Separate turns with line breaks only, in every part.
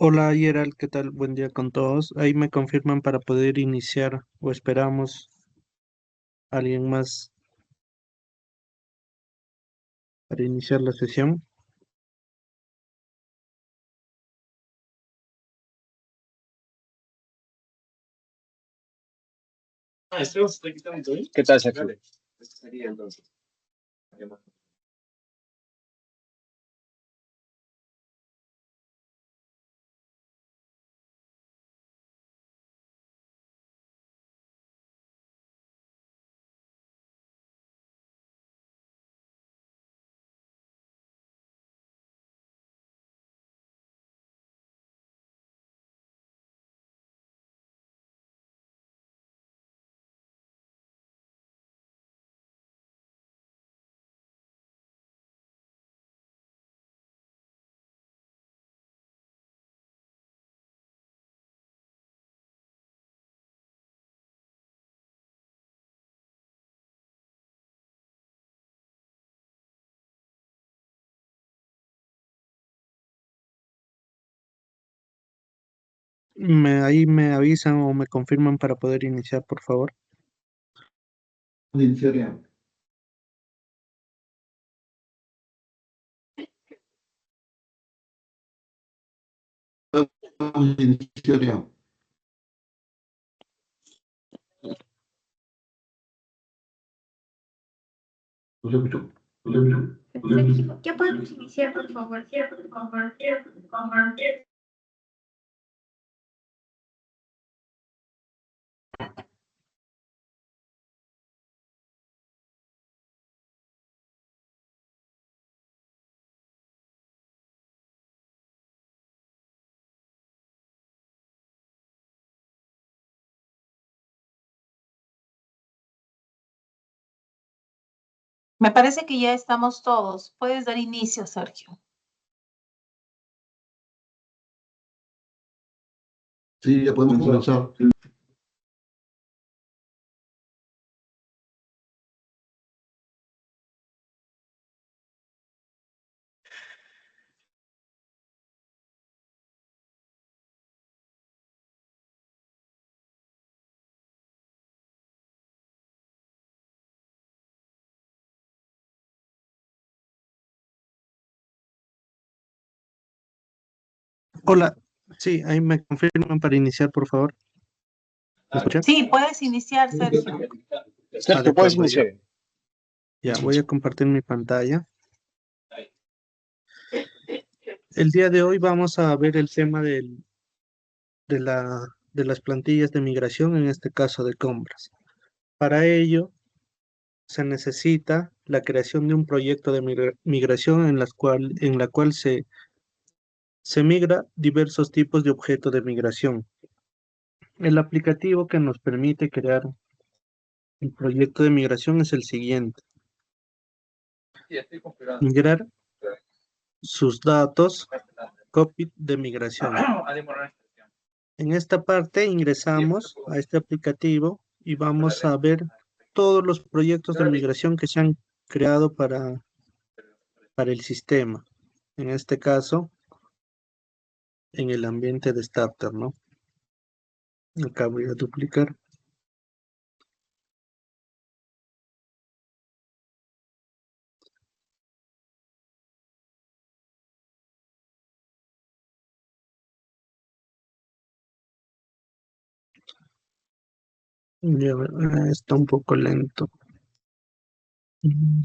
Hola Gerald, ¿qué tal? Buen día con todos. Ahí me confirman para poder iniciar o esperamos a alguien más para iniciar la sesión.
¿Qué tal, Sergio?
Ahí me avisan o me confirman para poder iniciar, por favor.
Iniciaría. Iniciaría. Lo escucho. Lo escucho.
Perfecto. Ya podemos iniciar, por favor.
Me parece que ya estamos todos. Puedes dar inicio, Sergio.
Sí, ya podemos comenzar.
Hola, sí, ahí me confirman para iniciar, por favor. ¿Me escuchan?
Sí, puedes iniciar, Sergio.
Sergio,
De
puedes
acuerdo,
iniciar.
ya voy a compartir mi pantalla. El día de hoy vamos a ver el tema de las plantillas de migración, en este caso de compras. Para ello, se necesita la creación de un proyecto de migración en la cual se migra diversos tipos de objetos de migración. El aplicativo que nos permite crear el proyecto de migración es el siguiente: migrar sus datos, copy de migración. En esta parte ingresamos a este aplicativo y vamos a ver todos los proyectos de migración que se han creado para el sistema. En este caso, en el ambiente de Starter, ¿no? Acá voy a duplicar. Ya, está un poco lento. Mm,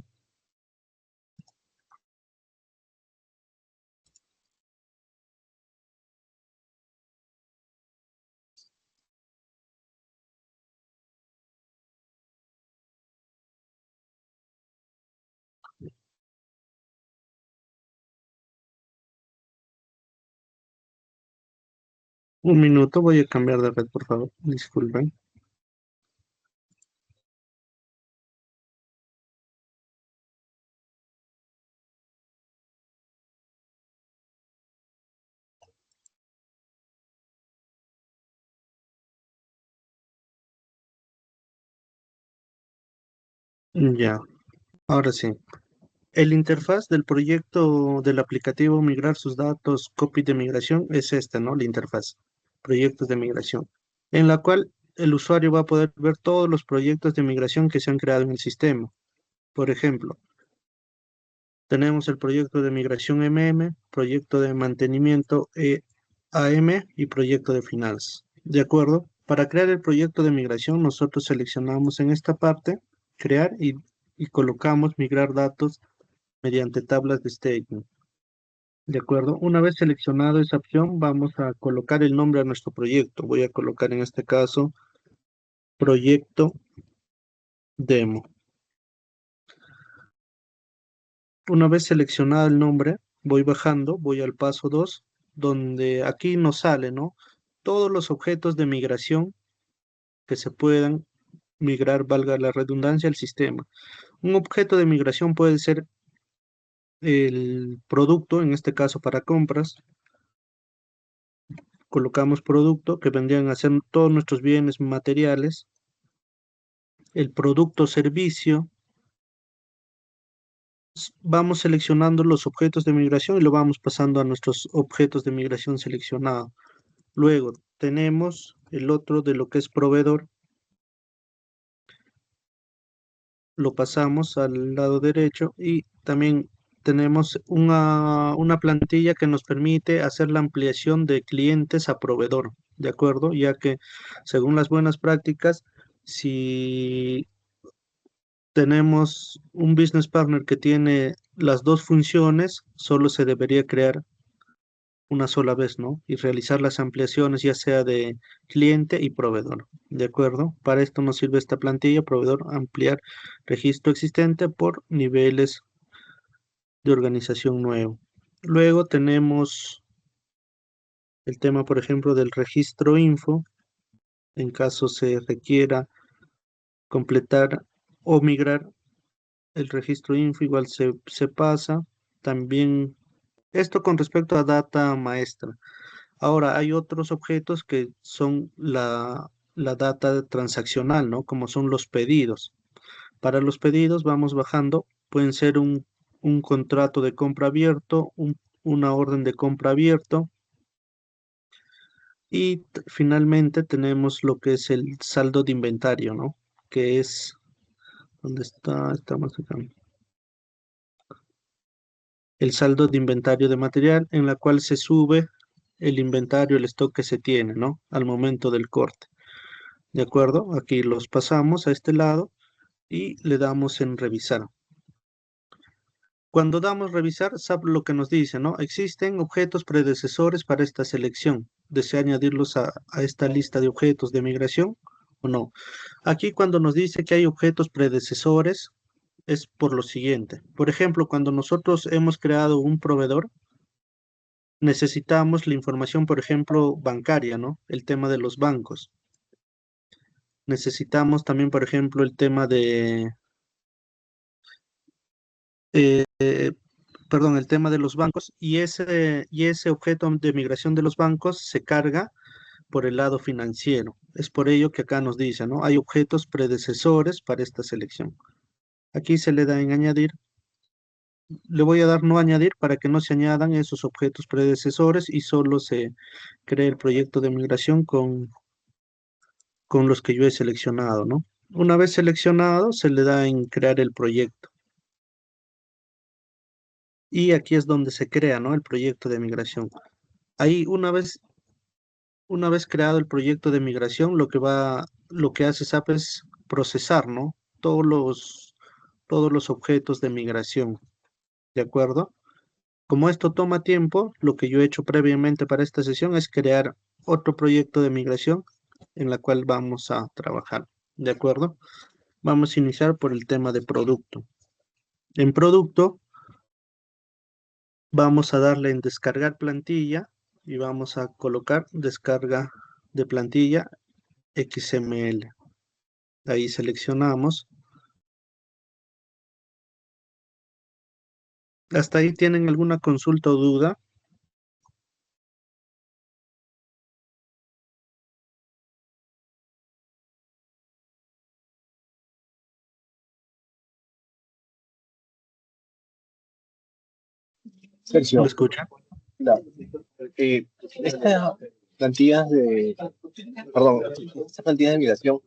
Un minuto, voy a cambiar de red, por favor. Disculpen. Ya, ahora sí. El interfaz del proyecto del aplicativo Migrar sus datos, copy de migración, es este, ¿no? La interfaz, proyectos de migración, en la cual el usuario va a poder ver todos los proyectos de migración que se han creado en el sistema. Por ejemplo, tenemos el proyecto de migración proyecto de mantenimiento AM y proyecto de finanzas. ¿De acuerdo? Para crear el proyecto de migración, nosotros seleccionamos en esta parte, crear y colocamos migrar datos mediante tablas de staging. ¿De acuerdo? Una vez seleccionado esa opción, vamos a colocar el nombre a nuestro proyecto. Voy a colocar en este caso, proyecto demo. Una vez seleccionado el nombre, voy bajando, voy al paso 2, donde aquí nos sale, ¿no? Todos los objetos de migración que se puedan migrar, valga la redundancia, al sistema. Un objeto de migración puede ser el producto, en este caso para compras. Colocamos producto, que vendrían a ser todos nuestros bienes materiales. El producto servicio. Vamos seleccionando los objetos de migración y lo vamos pasando a nuestros objetos de migración seleccionados. Luego tenemos el otro de lo que es proveedor. Lo pasamos al lado derecho y también tenemos una plantilla que nos permite hacer la ampliación de clientes a proveedor, ¿de acuerdo? Ya que según las buenas prácticas, si tenemos un business partner que tiene las dos funciones, solo se debería crear una sola vez, ¿no? Y realizar las ampliaciones ya sea de cliente y proveedor, ¿de acuerdo? Para esto nos sirve esta plantilla, proveedor, ampliar registro existente por niveles de organización nuevo. Luego tenemos el tema, por ejemplo, del registro info, en caso se requiera completar o migrar el registro info, igual se pasa. También esto con respecto a data maestra. Ahora, hay otros objetos que son la data transaccional, ¿no? Como son los pedidos. Para los pedidos vamos bajando, pueden ser un contrato de compra abierto, una orden de compra abierto y finalmente tenemos lo que es el saldo de inventario, ¿no? Que es, ¿dónde está? Estamos acá. El saldo de inventario de material en la cual se sube el inventario, el stock que se tiene, ¿no? Al momento del corte. ¿De acuerdo? Aquí los pasamos a este lado y le damos en revisar. Cuando damos revisar, sabe lo que nos dice, ¿no? Existen objetos predecesores para esta selección. ¿Desea añadirlos a esta lista de objetos de migración o no? Aquí cuando nos dice que hay objetos predecesores, es por lo siguiente. Por ejemplo, cuando nosotros hemos creado un proveedor, necesitamos la información, por ejemplo, bancaria, ¿no? El tema de los bancos. Necesitamos también, por ejemplo, el tema de, eh, perdón, el tema de los bancos y ese objeto de migración de los bancos se carga por el lado financiero. Es por ello que acá nos dice, ¿no? Hay objetos predecesores para esta selección. Aquí se le da en añadir. Le voy a dar no añadir para que no se añadan esos objetos predecesores y solo se cree el proyecto de migración con los que yo he seleccionado, ¿no? Una vez seleccionado, se le da en crear el proyecto. Y aquí es donde se crea, ¿no? El proyecto de migración. Ahí una vez creado el proyecto de migración, lo que hace SAP es procesar, ¿no? Todos los objetos de migración, ¿de acuerdo? Como esto toma tiempo, lo que yo he hecho previamente para esta sesión es crear otro proyecto de migración en la cual vamos a trabajar, ¿de acuerdo? Vamos a iniciar por el tema de producto. En producto, vamos a darle en descargar plantilla y vamos a colocar descarga de plantilla XML. Ahí seleccionamos. ¿Hasta ahí tienen alguna consulta o duda?
Sergio,
¿Me escucha?
la- estas plantillas de, perdón, estas plantillas de migración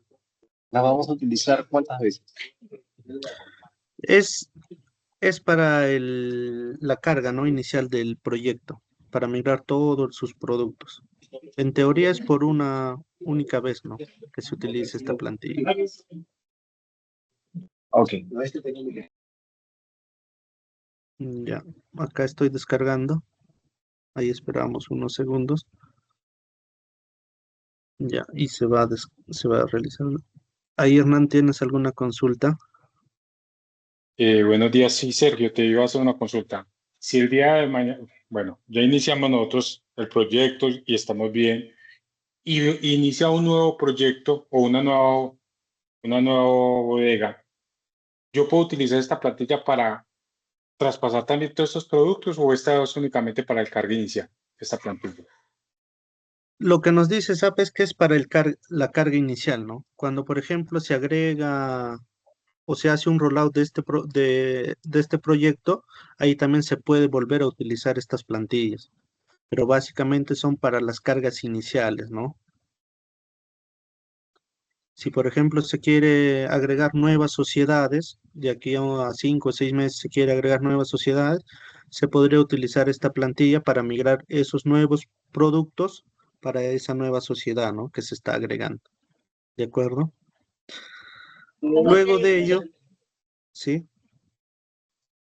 las vamos a utilizar ¿cuántas veces?
Es, es para la carga, ¿no? Inicial del proyecto, para migrar todos sus productos. En teoría es por una única vez, ¿no? Que se utilice esta plantilla.
Ok.
Ya, acá estoy descargando. Ahí esperamos unos segundos. Ya, y se va a realizar. Ahí, Hernán, ¿tienes alguna consulta?
Buenos días, sí, Sergio, te iba a hacer una consulta. Si el día de mañana, bueno, ya iniciamos nosotros el proyecto y estamos bien, y inicia un nuevo proyecto o una nueva bodega, ¿yo puedo utilizar esta plantilla para traspasar también todos estos productos o esta es únicamente para el carga inicial, esta plantilla?
Lo que nos dice SAP es que es para la carga inicial, ¿no? Cuando, por ejemplo, se agrega o se hace un rollout de este proyecto, ahí también se puede volver a utilizar estas plantillas, pero básicamente son para las cargas iniciales, ¿no? Si, por ejemplo, se quiere agregar nuevas sociedades, de aquí a 5 o 6 meses se quiere agregar nuevas sociedades, se podría utilizar esta plantilla para migrar esos nuevos productos para esa nueva sociedad, ¿no? Que se está agregando, ¿de acuerdo? Luego de ello, sí,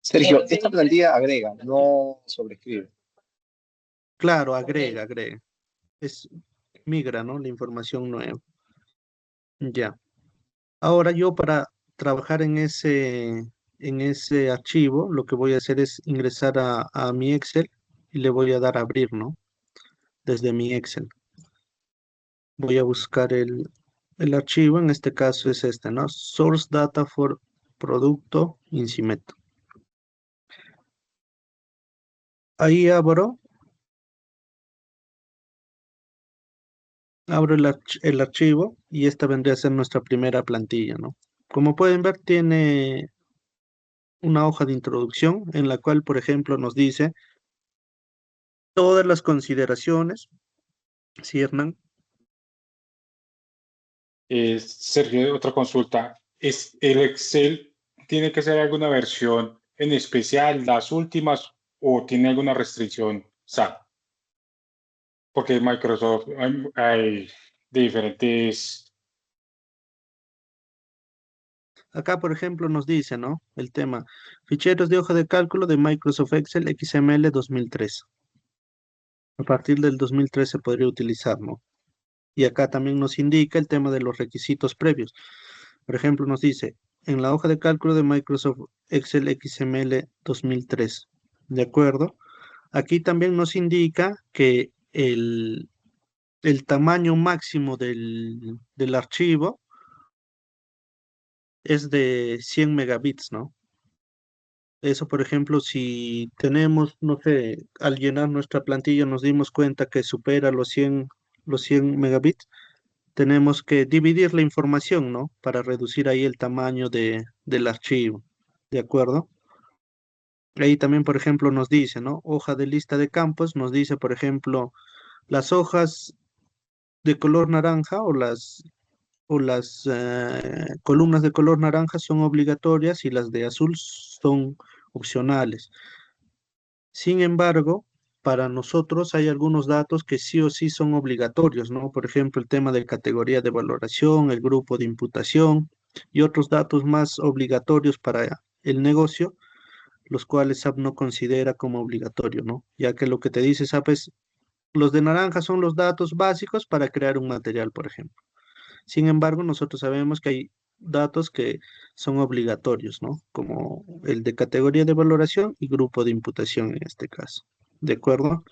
Sergio, esta plantilla agrega, no sobrescribe.
claro, agrega. Es migra, ¿no? La información nueva. Ya. Ahora yo para trabajar en ese archivo, lo que voy a hacer es ingresar a mi Excel y le voy a dar a abrir, ¿no? Desde mi Excel. Voy a buscar el archivo, en este caso es este, ¿no? Source Data for Producto Incimeto. Ahí abro el archivo y esta vendría a ser nuestra primera plantilla, ¿no? Como pueden ver, tiene una hoja de introducción en la cual, por ejemplo, nos dice todas las consideraciones, ¿sí, Hernán?
Sergio, otra consulta. ¿Es el Excel tiene que ser alguna versión en especial, las últimas, o tiene alguna restricción SAP? Porque Microsoft hay de diferentes.
Acá, por ejemplo, nos dice, ¿no? El tema, ficheros de hoja de cálculo de Microsoft Excel XML 2003. A partir del 2003 se podría utilizar, ¿no? Y acá también nos indica el tema de los requisitos previos. Por ejemplo, nos dice, en la hoja de cálculo de Microsoft Excel XML 2003. ¿De acuerdo? Aquí también nos indica que el tamaño máximo del archivo es de 100 megabits, ¿no? Eso, por ejemplo, si tenemos, no sé, al llenar nuestra plantilla nos dimos cuenta que supera los 100 megabits, tenemos que dividir la información, ¿no? Para reducir ahí el tamaño del archivo, ¿de acuerdo? Ahí también, por ejemplo, nos dice, ¿no? Hoja de lista de campos, nos dice, por ejemplo, las hojas de color naranja o las columnas de color naranja son obligatorias y las de azul son opcionales. Sin embargo, para nosotros hay algunos datos que sí o sí son obligatorios, ¿no? Por ejemplo, el tema de categoría de valoración, el grupo de imputación y otros datos más obligatorios para el negocio, los cuales SAP no considera como obligatorio, ¿no? Ya que lo que te dice SAP es, los de naranja son los datos básicos para crear un material, por ejemplo. Sin embargo, nosotros sabemos que hay datos que son obligatorios, ¿no? Como el de categoría de valoración y grupo de imputación en este caso. ¿De acuerdo?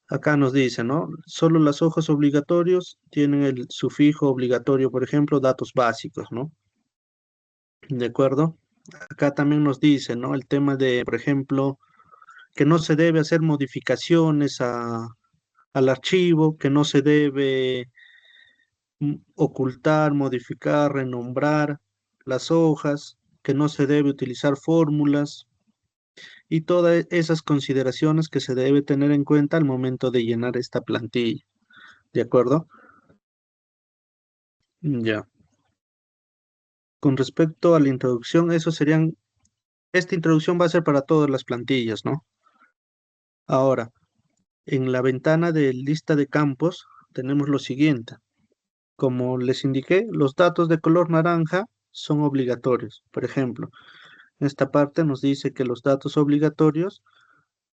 Acá nos dice, ¿no? Solo las hojas obligatorios tienen el sufijo obligatorio, por ejemplo, datos básicos, ¿no? ¿De acuerdo? Acá también nos dice, ¿no? El tema de, por ejemplo, que no se debe hacer modificaciones al archivo, que no se debe ocultar, modificar, renombrar las hojas, que no se debe utilizar fórmulas, y todas esas consideraciones que se debe tener en cuenta al momento de llenar esta plantilla. ¿De acuerdo? Ya. Con respecto a la introducción, esta introducción va a ser para todas las plantillas, ¿no? Ahora, en la ventana de lista de campos tenemos lo siguiente. Como les indiqué, los datos de color naranja son obligatorios. Por ejemplo, en esta parte nos dice que los datos obligatorios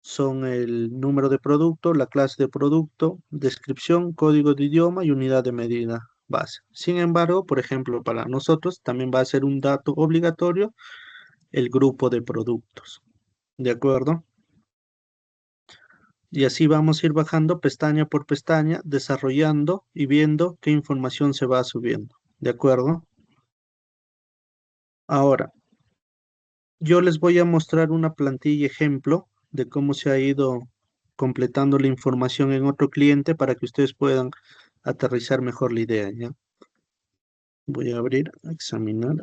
son el número de producto, la clase de producto, descripción, código de idioma y unidad de medida base. Sin embargo, por ejemplo, para nosotros también va a ser un dato obligatorio el grupo de productos. ¿De acuerdo? Y así vamos a ir bajando pestaña por pestaña, desarrollando y viendo qué información se va subiendo. ¿De acuerdo? Ahora, yo les voy a mostrar una plantilla ejemplo de cómo se ha ido completando la información en otro cliente para que ustedes puedan aterrizar mejor la idea, ¿ya? Voy a abrir, examinar.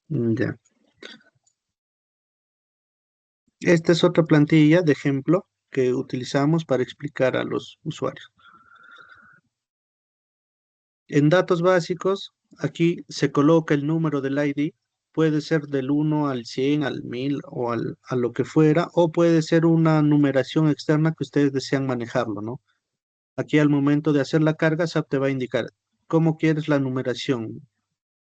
Ya. Esta es otra plantilla de ejemplo que utilizamos para explicar a los usuarios. En datos básicos, aquí se coloca el número del ID, puede ser del 1 al 100, al 1000 o a lo que fuera, o puede ser una numeración externa que ustedes desean manejarlo, ¿no? Aquí al momento de hacer la carga, SAP te va a indicar cómo quieres la numeración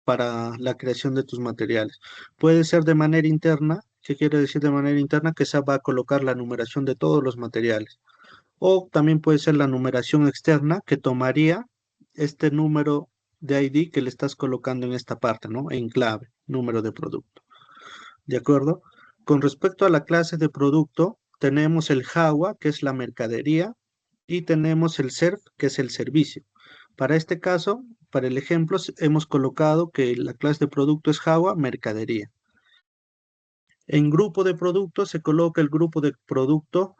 para la creación de tus materiales. Puede ser de manera interna, ¿qué quiere decir de manera interna? Que SAP va a colocar la numeración de todos los materiales. O también puede ser la numeración externa que tomaría este número de ID que le estás colocando en esta parte, ¿no? En clave, número de producto. ¿De acuerdo? Con respecto a la clase de producto, tenemos el JAWA, que es la mercadería, y tenemos el SERV, que es el servicio. Para este caso, para el ejemplo, hemos colocado que la clase de producto es JAWA, mercadería. En grupo de productos se coloca el grupo de producto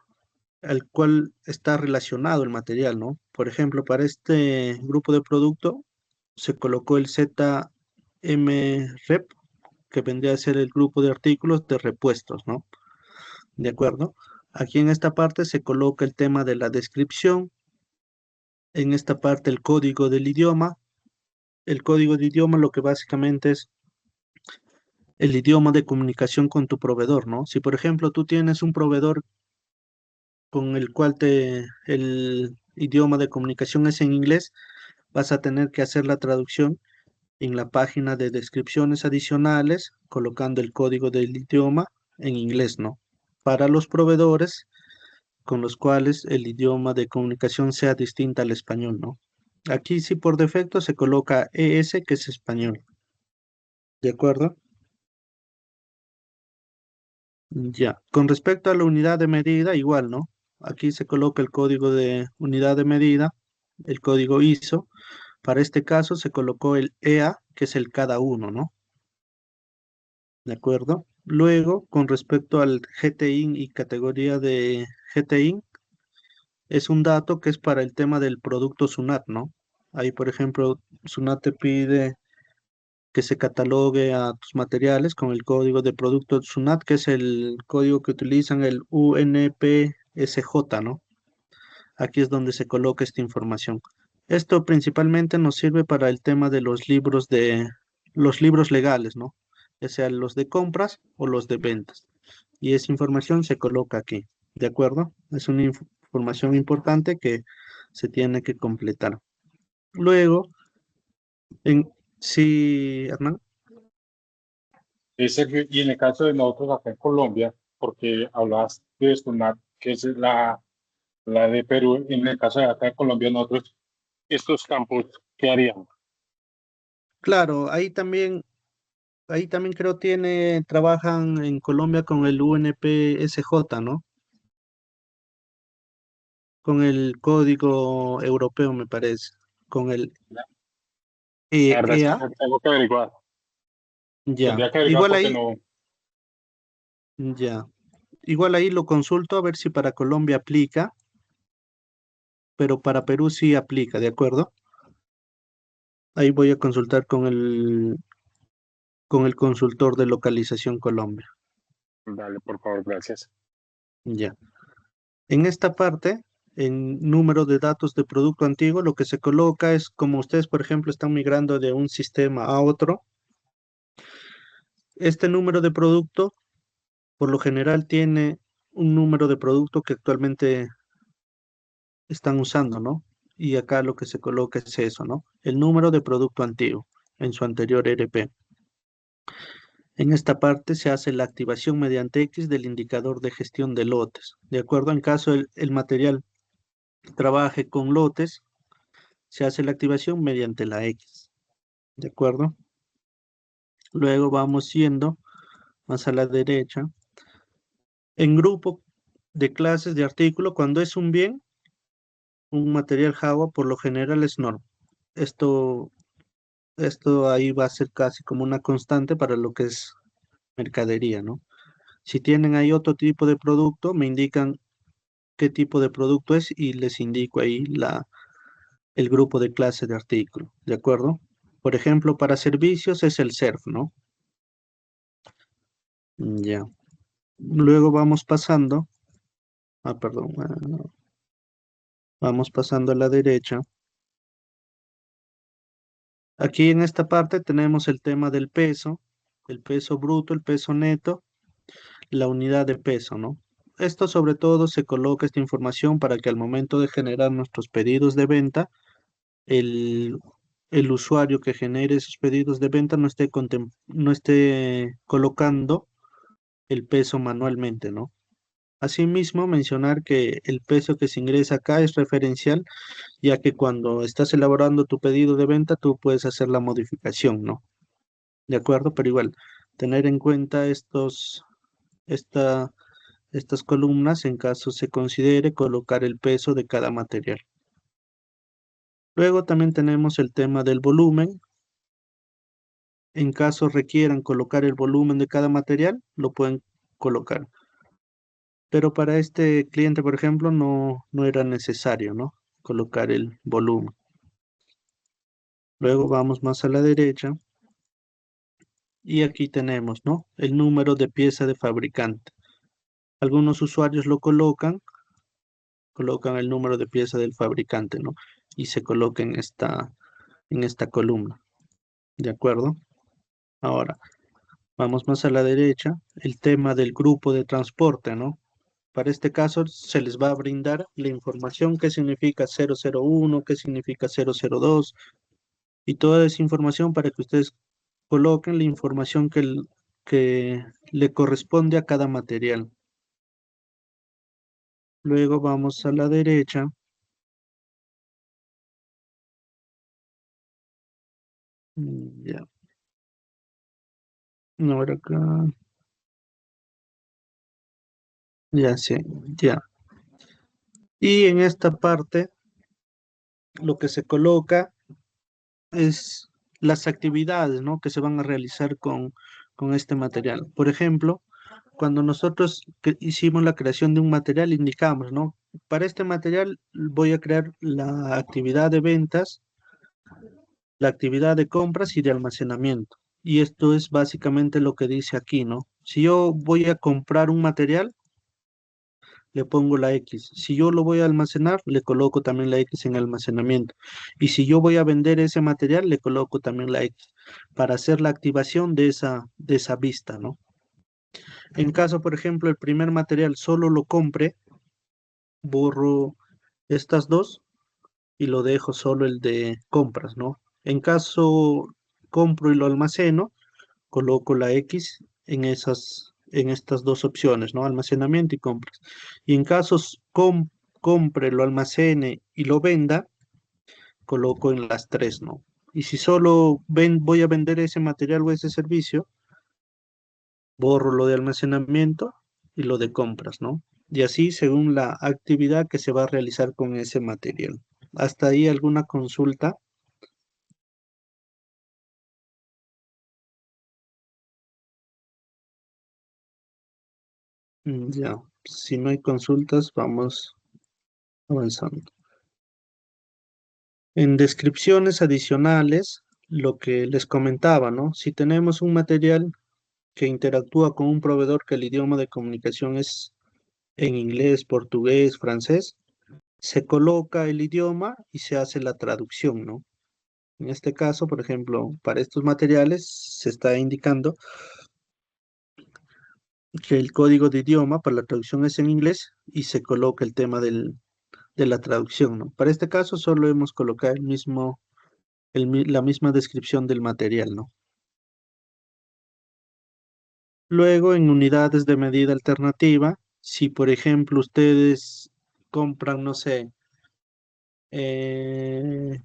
al cual está relacionado el material, ¿no? Por ejemplo, para este grupo de producto se colocó el ZMREP, que vendría a ser el grupo de artículos de repuestos, ¿no? ¿De acuerdo? Aquí en esta parte se coloca el tema de la descripción, en esta parte el código del idioma. El código de idioma lo que básicamente es el idioma de comunicación con tu proveedor, ¿no? Si por ejemplo tú tienes un proveedor con el cual el idioma de comunicación es en inglés, vas a tener que hacer la traducción en la página de descripciones adicionales, colocando el código del idioma en inglés, ¿no? Para los proveedores con los cuales el idioma de comunicación sea distinta al español, ¿no? Aquí sí por defecto se coloca ES, que es español. ¿De acuerdo? Ya. Con respecto a la unidad de medida, igual, ¿no? Aquí se coloca el código de unidad de medida, el código ISO. Para este caso se colocó el EA, que es el cada uno, ¿no? ¿De acuerdo? Luego, con respecto al GTIN y categoría de GTIN, es un dato que es para el tema del producto SUNAT, ¿no? Ahí, por ejemplo, SUNAT te pide que se catalogue a tus materiales con el código de producto SUNAT, que es el código que utilizan el UNPSJ, ¿no? Aquí es donde se coloca esta información. Esto principalmente nos sirve para el tema de los libros legales, ¿no? Ya sean los de compras o los de ventas. Y esa información se coloca aquí, ¿de acuerdo? Es una información importante que se tiene que completar. Luego, sí, Hernán.
Y en el caso de nosotros acá en Colombia, porque hablabas de SUNAT, que es la de Perú, en el caso de acá en Colombia, nosotros, estos campos, ¿qué haríamos?
Claro, ahí también creo trabajan en Colombia con el UNPSJ, ¿no? Con el código europeo, me parece, con el
La verdad es que
EA,
tengo que averiguar.
ya.
Tendría que averiguar
Igual
porque
ahí,
no.
ya. Igual ahí lo consulto a ver si para Colombia aplica pero para Perú sí aplica, ¿de acuerdo? Ahí voy a consultar con el consultor de localización Colombia.
Dale, por favor, gracias.
Ya. En esta parte, en número de datos de producto antiguo, lo que se coloca es como ustedes, por ejemplo, están migrando de un sistema a otro. Este número de producto, por lo general, tiene un número de producto que actualmente están usando, ¿no? Y acá lo que se coloca es eso, ¿no? El número de producto antiguo en su anterior ERP. En esta parte se hace la activación mediante X del indicador de gestión de lotes. De acuerdo, en caso el material trabaje con lotes, se hace la activación mediante la X. ¿De acuerdo? Luego vamos yendo más a la derecha. En grupo de clases de artículo, cuando es un bien, un material Java, por lo general es norm. Esto, esto ahí va a ser casi como una constante para lo que es mercadería, ¿no? Si tienen ahí otro tipo de producto, me indican qué tipo de producto es y les indico ahí el grupo de clase de artículo, ¿de acuerdo? Por ejemplo, para servicios es el SERF, ¿no? Ya. Luego vamos pasando, perdón, no. Vamos pasando a la derecha. Aquí en esta parte tenemos el tema del peso, el peso bruto, el peso neto, la unidad de peso, ¿no? Esto sobre todo se coloca esta información para que al momento de generar nuestros pedidos de venta, el, el usuario que genere esos pedidos de venta no esté colocando el peso manualmente, ¿no? Asimismo, mencionar que el peso que se ingresa acá es referencial, ya que cuando estás elaborando tu pedido de venta, tú puedes hacer la modificación, ¿no? ¿De acuerdo? Pero igual, tener en cuenta esta, estas columnas en caso se considere colocar el peso de cada material. Luego también tenemos el tema del volumen. En caso requieran colocar el volumen de cada material, lo pueden colocar. Pero para este cliente, por ejemplo, no era necesario, ¿no? Colocar el volumen. Luego vamos más a la derecha y aquí tenemos, ¿no? El número de pieza de fabricante. Algunos usuarios lo colocan el número de pieza del fabricante, ¿no? Y se coloca en esta columna, ¿de acuerdo? Ahora, vamos más a la derecha, el tema del grupo de transporte, ¿no? Para este caso se les va a brindar la información, qué significa 001, qué significa 002 y toda esa información para que ustedes coloquen la información que le corresponde a cada material. Luego vamos a la derecha. Ya. No, ahora acá. Ya sé, ya. Y en esta parte lo que se coloca es las actividades, ¿no? Que se van a realizar con este material. Por ejemplo, cuando nosotros hicimos la creación de un material, indicamos, ¿no? Para este material voy a crear la actividad de ventas, la actividad de compras y de almacenamiento. Y esto es básicamente lo que dice aquí, ¿no? Si yo voy a comprar un material, le pongo la X. Si yo lo voy a almacenar, le coloco también la X en almacenamiento. Y si yo voy a vender ese material, le coloco también la X para hacer la activación de esa vista, ¿no? En caso, por ejemplo, el primer material solo lo compre, borro estas dos y lo dejo solo el de compras, ¿no? En caso compro y lo almaceno, coloco la X en estas dos opciones, ¿no? Almacenamiento y compras. Y en casos compre, lo almacene y lo venda, coloco en las tres, ¿no? Y si solo voy a vender ese material o ese servicio, borro lo de almacenamiento y lo de compras, ¿no? Y así según la actividad que se va a realizar con ese material. ¿Hasta ahí alguna consulta? Ya, si no hay consultas, vamos avanzando. En descripciones adicionales, lo que les comentaba, ¿no? Si tenemos un material que interactúa con un proveedor que el idioma de comunicación es en inglés, portugués, francés, se coloca el idioma y se hace la traducción, ¿no? En este caso, por ejemplo, para estos materiales se está indicando que el código de idioma para la traducción es en inglés y se coloca el tema de la traducción, ¿no? Para este caso solo hemos colocado la misma descripción del material, ¿no? Luego, en unidades de medida alternativa, si por ejemplo ustedes compran, no sé, eh,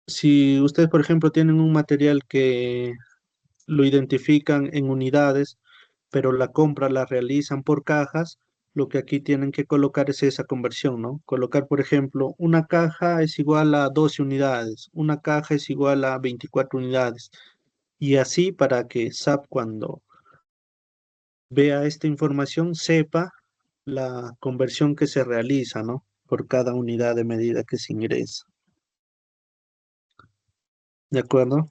si ustedes por ejemplo tienen un material que lo identifican en unidades, pero la compra la realizan por cajas, lo que aquí tienen que colocar es esa conversión, ¿no? Colocar, por ejemplo, una caja es igual a 12 unidades, una caja es igual a 24 unidades, y así para que SAP cuando vea esta información sepa la conversión que se realiza, ¿no? Por cada unidad de medida que se ingresa. ¿De acuerdo?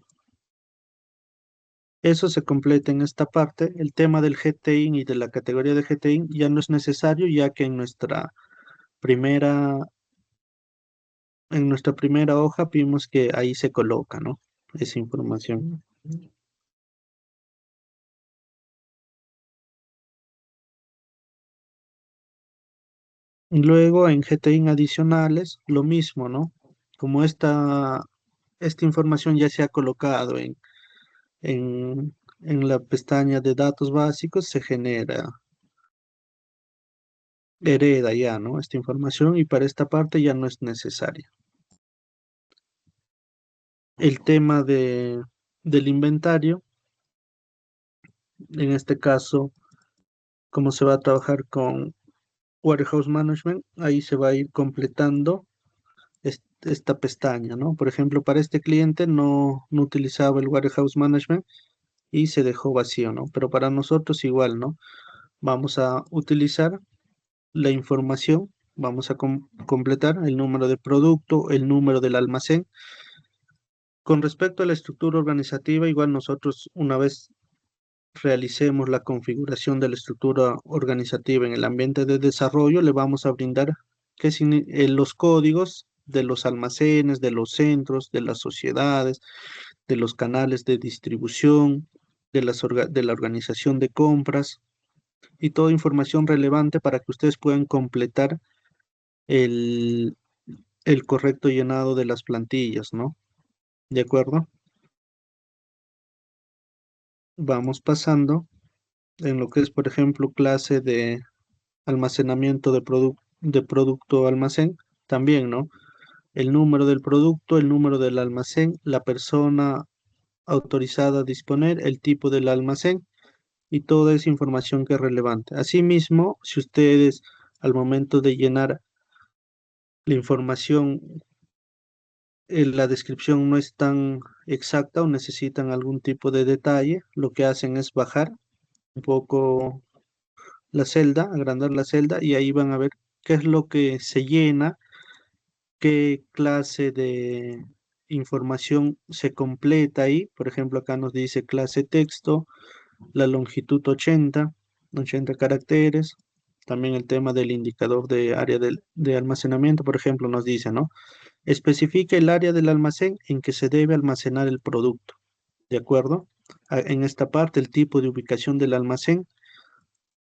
Eso se completa en esta parte. El tema del GTIN y de la categoría de GTIN ya no es necesario, ya que primera, en nuestra primera hoja vimos que ahí se coloca, ¿no? Esa información. Y luego en GTIN adicionales, lo mismo, ¿no? Como esta información ya se ha colocado en la pestaña de datos básicos, se hereda ya, ¿no? Esta información y para esta parte ya no es necesaria. El tema del inventario, en este caso, como se va a trabajar con Warehouse Management, ahí se va a ir completando esta pestaña, ¿no? Por ejemplo, para este cliente no utilizaba el Warehouse Management y se dejó vacío, ¿no? Pero para nosotros igual, ¿no? Vamos a utilizar la información, vamos a completar el número de producto, el número del almacén. Con respecto a la estructura organizativa, igual nosotros una vez realicemos la configuración de la estructura organizativa en el ambiente de desarrollo, le vamos a brindar los códigos de los almacenes, de los centros, de las sociedades, de los canales de distribución, de la organización de compras y toda información relevante para que ustedes puedan completar el, el correcto llenado de las plantillas, ¿no? ¿De acuerdo? Vamos pasando en lo que es, por ejemplo, clase de almacenamiento de producto almacén, también, ¿no? El número del producto, el número del almacén, la persona autorizada a disponer, el tipo del almacén y toda esa información que es relevante. Asimismo, si ustedes al momento de llenar la información, la descripción no es tan exacta o necesitan algún tipo de detalle, lo que hacen es bajar un poco la celda, agrandar la celda y ahí van a ver qué es lo que se llena, qué clase de información se completa ahí. Por ejemplo, acá nos dice clase texto, la longitud 80 caracteres. También el tema del indicador de área de almacenamiento, por ejemplo, nos dice, ¿no? Especifica el área del almacén en que se debe almacenar el producto, ¿de acuerdo? En esta parte, el tipo de ubicación del almacén,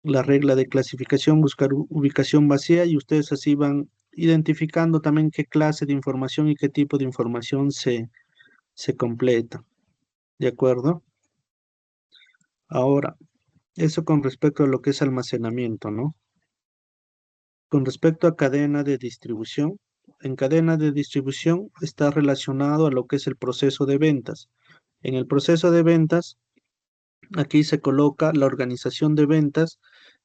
la regla de clasificación, buscar ubicación vacía y ustedes así van identificando también qué clase de información y qué tipo de información se completa, ¿de acuerdo? Ahora, eso con respecto a lo que es almacenamiento, ¿no? Con respecto a cadena de distribución, en cadena de distribución está relacionado a lo que es el proceso de ventas. En el proceso de ventas, aquí se coloca la organización de ventas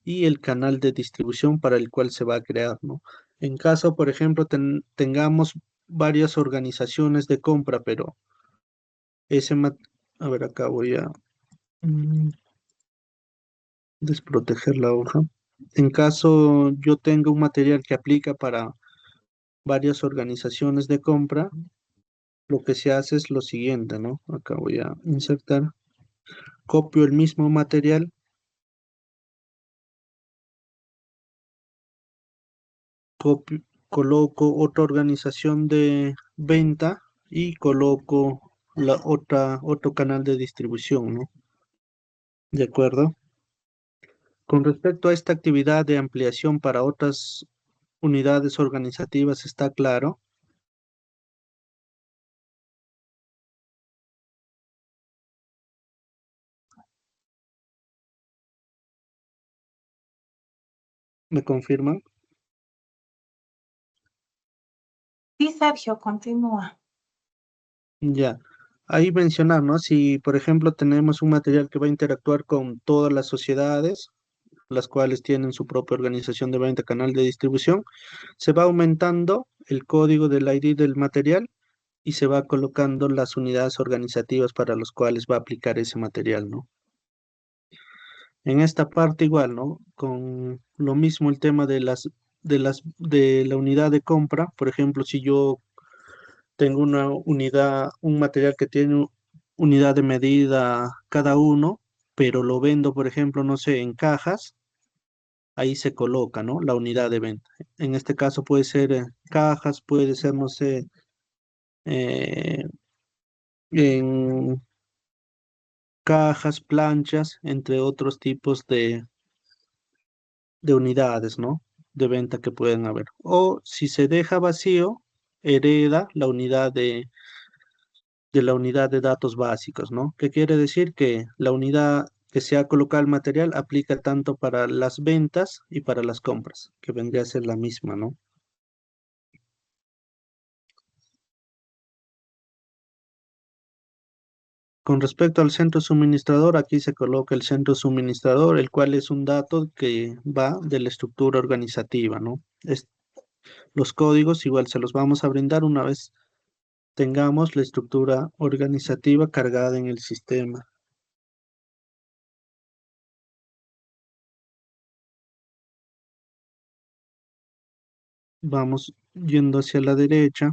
y el canal de distribución para el cual se va a crear, ¿no? En caso, por ejemplo, tengamos varias organizaciones de compra, pero a ver, acá voy a mm, desproteger la hoja. En caso yo tenga un material que aplica para varias organizaciones de compra, lo que se hace es lo siguiente, ¿no? Acá voy a insertar, copio el mismo material, coloco otra organización de venta y coloco otro canal de distribución, ¿no? ¿De acuerdo? Con respecto a esta actividad de ampliación para otras unidades organizativas, ¿está claro? ¿Me confirman?
Sí, Sergio, continúa.
Ya. Ahí mencionar, ¿no? Si, por ejemplo, tenemos un material que va a interactuar con todas las sociedades, las cuales tienen su propia organización de venta, canal de distribución, se va aumentando el código del ID del material y se va colocando las unidades organizativas para las cuales va a aplicar ese material, ¿no? En esta parte igual, ¿no? Con lo mismo el tema de la unidad de compra, por ejemplo, si yo tengo una unidad, un material que tiene unidad de medida cada uno, pero lo vendo, por ejemplo, no sé, en cajas, ahí se coloca, ¿no? La unidad de venta. En este caso puede ser cajas, puede ser, no sé, eh, en cajas, planchas, entre otros tipos de unidades, ¿no? De venta que pueden haber. O si se deja vacío, hereda la unidad de la unidad de datos básicos, ¿no? ¿Qué quiere decir? Que la unidad que se ha colocado el material aplica tanto para las ventas y para las compras, que vendría a ser la misma, ¿no? Con respecto al centro suministrador, aquí se coloca el centro suministrador, el cual es un dato que va de la estructura organizativa, ¿no? Los códigos igual se los vamos a brindar una vez tengamos la estructura organizativa cargada en el sistema. Vamos yendo hacia la derecha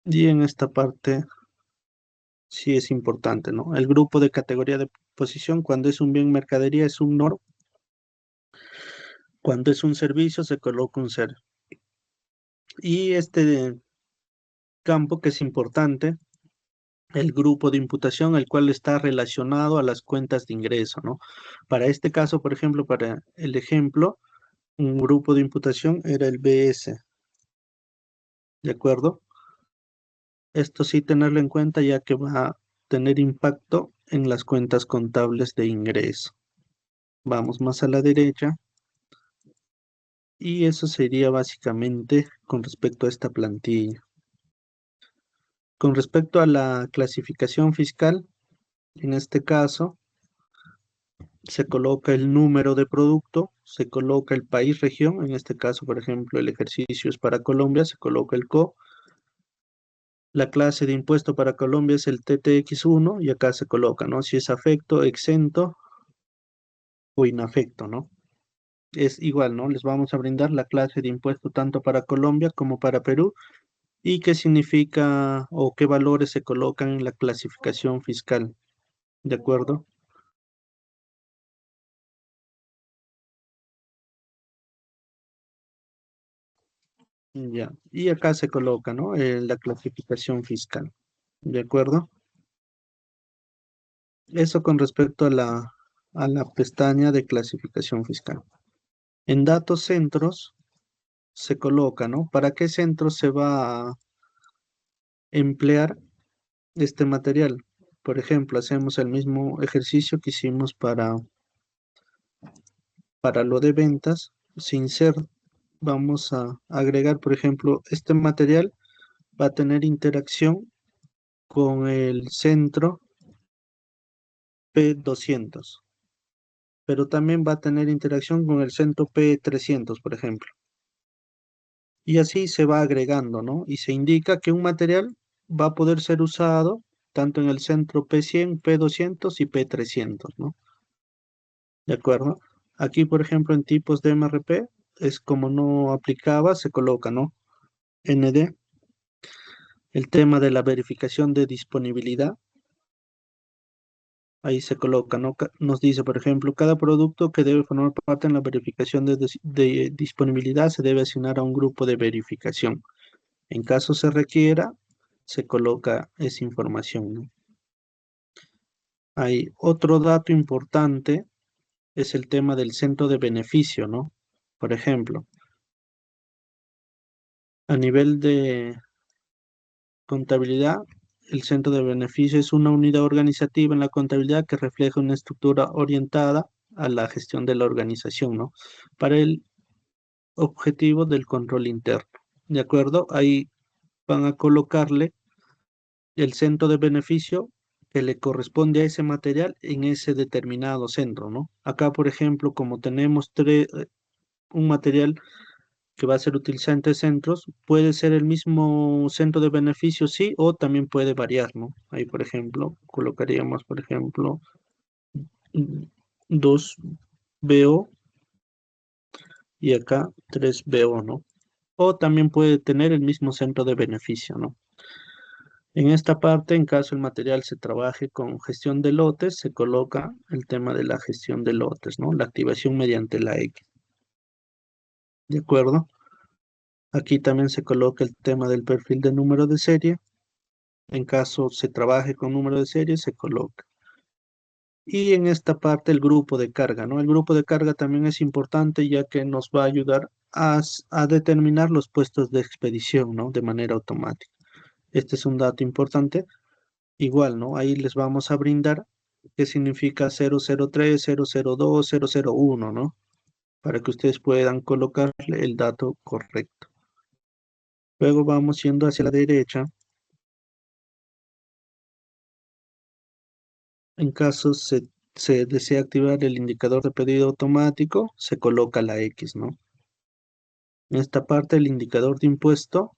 y en esta parte sí es importante, ¿no? El grupo de categoría de posición, cuando es un bien mercadería, es un NOR. Cuando es un servicio, se coloca un SER. Y este campo que es importante, el grupo de imputación, el cual está relacionado a las cuentas de ingreso, ¿no? Para este caso, por ejemplo, para el ejemplo, un grupo de imputación era el BS, ¿de acuerdo? Esto sí tenerlo en cuenta ya que va a tener impacto en las cuentas contables de ingreso. Vamos más a la derecha. Y eso sería básicamente con respecto a esta plantilla. Con respecto a la clasificación fiscal, en este caso, se coloca el número de producto, se coloca el país región, en este caso, por ejemplo, el ejercicio es para Colombia, se coloca el CO. La clase de impuesto para Colombia es el TTX1 y acá se coloca, ¿no? Si es afecto, exento o inafecto, ¿no? Es igual, ¿no? Les vamos a brindar la clase de impuesto tanto para Colombia como para Perú y qué significa o qué valores se colocan en la clasificación fiscal, ¿de acuerdo? Ya, y acá se coloca, ¿no? La clasificación fiscal, ¿de acuerdo? Eso con respecto a la pestaña de clasificación fiscal. En datos centros se coloca, ¿no? ¿Para qué centro se va a emplear este material? Por ejemplo, hacemos el mismo ejercicio que hicimos para lo de ventas, sin ser, vamos a agregar, por ejemplo, este material va a tener interacción con el centro P200, pero también va a tener interacción con el centro P300, por ejemplo. Y así se va agregando, ¿no? Y se indica que un material va a poder ser usado tanto en el centro P100, P200 y P300, ¿no? ¿De acuerdo? Aquí, por ejemplo, en tipos de MRP, es como no aplicaba, se coloca, ¿no? ND. El tema de la verificación de disponibilidad, ahí se coloca, ¿no? Nos dice, por ejemplo, cada producto que debe formar parte en la verificación de disponibilidad se debe asignar a un grupo de verificación. En caso se requiera, se coloca esa información, ¿no? Hay otro dato importante, es el tema del centro de beneficio, ¿no? Por ejemplo, a nivel de contabilidad, el centro de beneficio es una unidad organizativa en la contabilidad que refleja una estructura orientada a la gestión de la organización, ¿no? Para el objetivo del control interno, ¿de acuerdo? Ahí van a colocarle el centro de beneficio que le corresponde a ese material en ese determinado centro, ¿no? Acá, por ejemplo, como tenemos un material que va a ser utilizado en 3 centros, puede ser el mismo centro de beneficio, sí, o también puede variar, ¿no? Ahí, por ejemplo, colocaríamos, por ejemplo, 2BO y acá 3BO, ¿no? O también puede tener el mismo centro de beneficio, ¿no? En esta parte, en caso el material se trabaje con gestión de lotes, se coloca el tema de la gestión de lotes, ¿no? La activación mediante la X. ¿De acuerdo? Aquí también se coloca el tema del perfil de número de serie. En caso se trabaje con número de serie, se coloca. Y en esta parte el grupo de carga, ¿no? El grupo de carga también es importante ya que nos va a ayudar a determinar los puestos de expedición, ¿no? De manera automática. Este es un dato importante. Igual, ¿no? Ahí les vamos a brindar qué significa 003, 002, 001, ¿no? Para que ustedes puedan colocarle el dato correcto. Luego vamos yendo hacia la derecha. En caso se desea activar el indicador de pedido automático, se coloca la X, ¿no? En esta parte el indicador de impuesto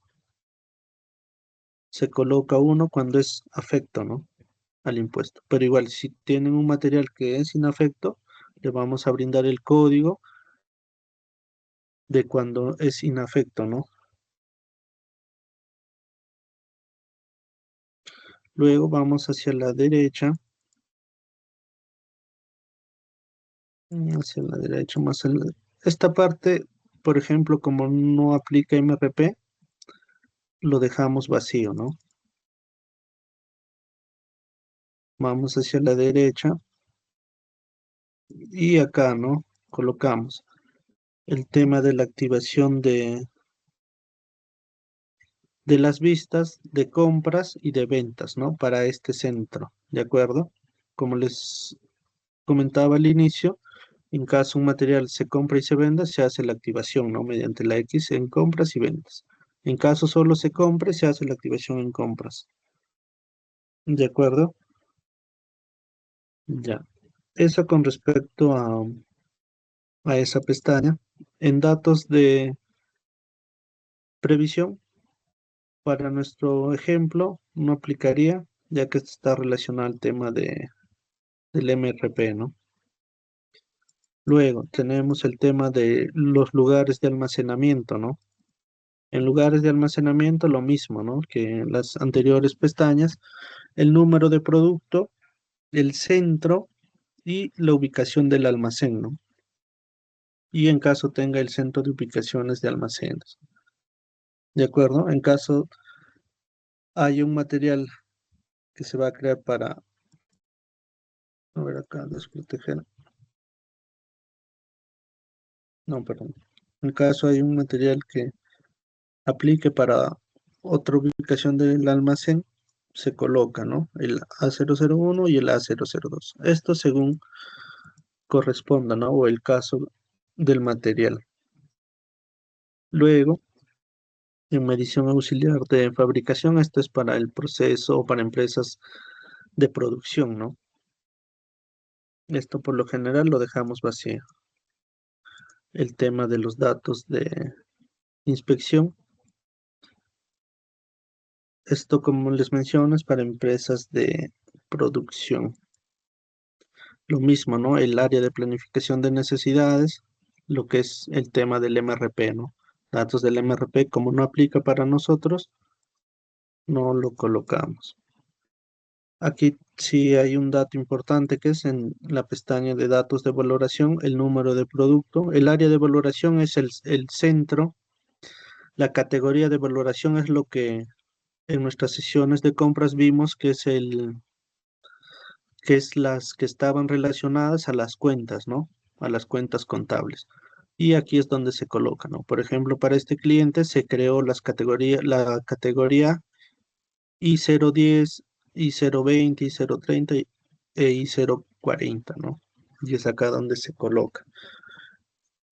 se coloca 1 cuando es afecto, ¿no? Al impuesto. Pero igual, si tienen un material que es inafecto, le vamos a brindar el código de cuando es inafecto, ¿no? Luego vamos hacia la derecha. Hacia la derecha más esta parte, por ejemplo, como no aplica MRP, lo dejamos vacío, ¿no? Vamos hacia la derecha y acá, ¿no? Colocamos el tema de la activación de las vistas de compras y de ventas, ¿no? Para este centro, ¿de acuerdo? Como les comentaba al inicio, en caso un material se compra y se venda, se hace la activación, ¿no? Mediante la X en compras y ventas. En caso solo se compre, se hace la activación en compras. ¿De acuerdo? Ya. Eso con respecto a esa pestaña. En datos de previsión, para nuestro ejemplo, no aplicaría, ya que está relacionado al tema del MRP, ¿no? Luego tenemos el tema de los lugares de almacenamiento, ¿no? En lugares de almacenamiento lo mismo, ¿no? Que en las anteriores pestañas, el número de producto, el centro y la ubicación del almacén, ¿no? Y en caso tenga el centro de ubicaciones de almacenes. ¿De acuerdo? En caso hay un material que se va a crear para, a ver acá, desproteger. No, perdón. En caso hay un material que aplique para otra ubicación del almacén, se coloca, ¿no? El A001 y el A002. Esto según corresponda, ¿no? O el caso del material. Luego, en medición auxiliar de fabricación, esto es para el proceso o para empresas de producción, ¿no? Esto por lo general lo dejamos vacío. El tema de los datos de inspección. Esto, como les menciono, es para empresas de producción. Lo mismo, ¿no? El área de planificación de necesidades lo que es el tema del MRP, ¿no? Datos del MRP, como no aplica para nosotros, no lo colocamos. Aquí sí hay un dato importante que es en la pestaña de datos de valoración, el número de producto. El área de valoración es el centro. La categoría de valoración es lo que en nuestras sesiones de compras vimos que es las que estaban relacionadas a las cuentas, ¿no? A las cuentas contables. Y aquí es donde se coloca, ¿no? Por ejemplo, para este cliente se creó la categoría I010, I020, I030 e I040, ¿no? Y es acá donde se coloca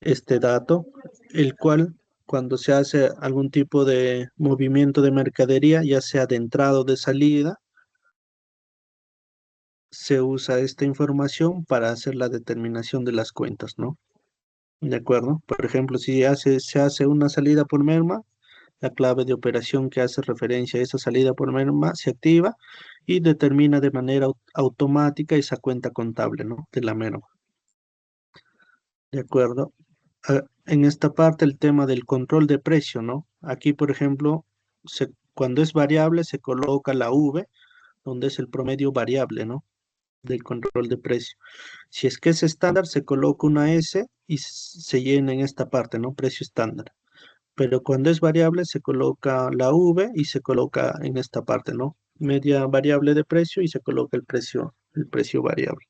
este dato, el cual cuando se hace algún tipo de movimiento de mercadería, ya sea de entrada o de salida, se usa esta información para hacer la determinación de las cuentas, ¿no? ¿De acuerdo? Por ejemplo, si se hace una salida por merma, la clave de operación que hace referencia a esa salida por merma se activa y determina de manera automática esa cuenta contable, ¿no? De la merma. ¿De acuerdo? En esta parte el tema del control de precio, ¿no? Aquí, por ejemplo, cuando es variable se coloca la V, donde es el promedio variable, ¿no? Del control de precio. Si es que es estándar, se coloca una S y se llena en esta parte, ¿no? Precio estándar. Pero cuando es variable, se coloca la V y se coloca en esta parte, ¿no? Media variable de precio y se coloca el precio variable.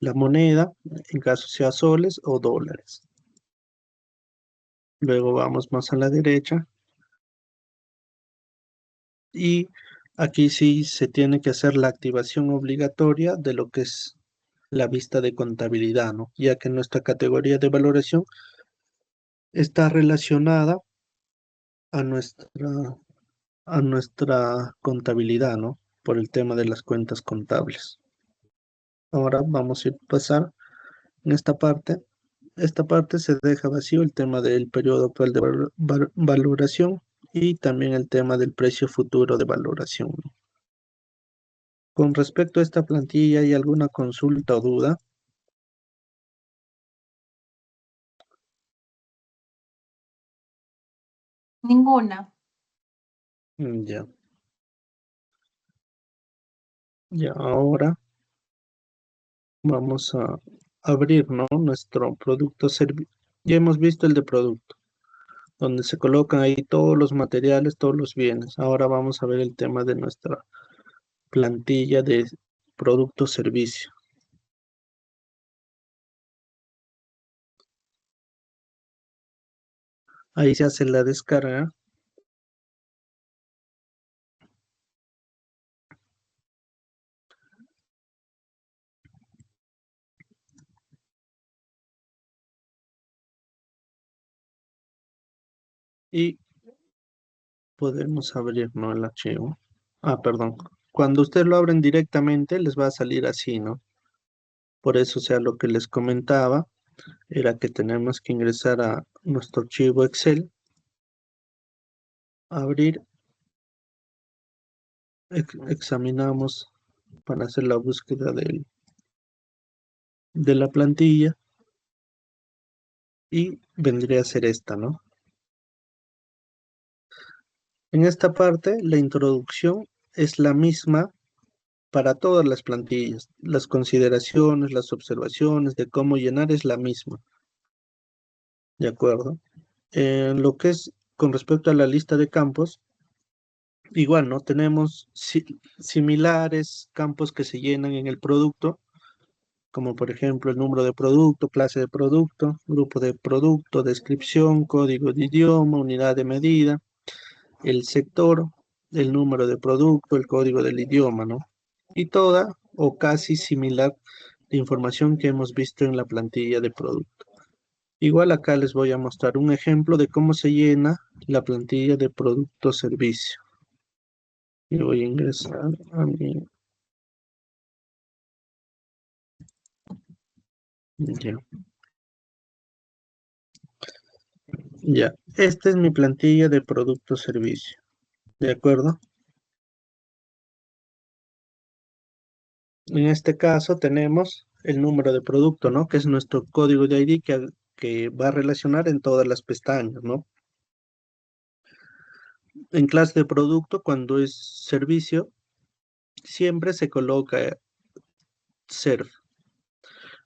La moneda, en caso sea soles o dólares. Luego vamos más a la derecha. Y aquí sí se tiene que hacer la activación obligatoria de lo que es la vista de contabilidad, ¿no? Ya que nuestra categoría de valoración está relacionada a nuestra contabilidad, ¿no? Por el tema de las cuentas contables. Ahora vamos a pasar en esta parte. Esta parte se deja vacío el tema del periodo actual de valoración y también el tema del precio futuro de valoración, ¿no? Con respecto a esta plantilla, ¿hay alguna consulta o duda?
Ninguna.
Ya. Ya, ahora vamos a abrir, ¿no? Nuestro producto servicio. Ya hemos visto el de producto, donde se colocan ahí todos los materiales, todos los bienes. Ahora vamos a ver el tema de nuestra plantilla de producto servicio. Ahí se hace la descarga. Y podemos abrir, ¿no? El archivo. Ah, perdón. Cuando ustedes lo abren directamente, les va a salir así, ¿no? Por eso, o sea, lo que les comentaba era que tenemos que ingresar a nuestro archivo Excel, abrir, examinamos para hacer la búsqueda de la plantilla y vendría a ser esta, ¿no? En esta parte, la introducción es la misma para todas las plantillas. Las consideraciones, las observaciones de cómo llenar es la misma. ¿De acuerdo? En lo que es con respecto a la lista de campos, igual, ¿no? Tenemos similares campos que se llenan en el producto, como por ejemplo el número de producto, clase de producto, grupo de producto, descripción, código de idioma, unidad de medida, el sector, el número de producto, el código del idioma, ¿no? Y toda o casi similar la información que hemos visto en la plantilla de producto. Igual acá les voy a mostrar un ejemplo de cómo se llena la plantilla de producto servicio. Y voy a ingresar a mi... Ya. Ya, esta es mi plantilla de producto servicio. ¿De acuerdo? En este caso tenemos el número de producto, ¿no? Que es nuestro código de ID que va a relacionar en todas las pestañas, ¿no? En clase de producto, cuando es servicio, siempre se coloca serv.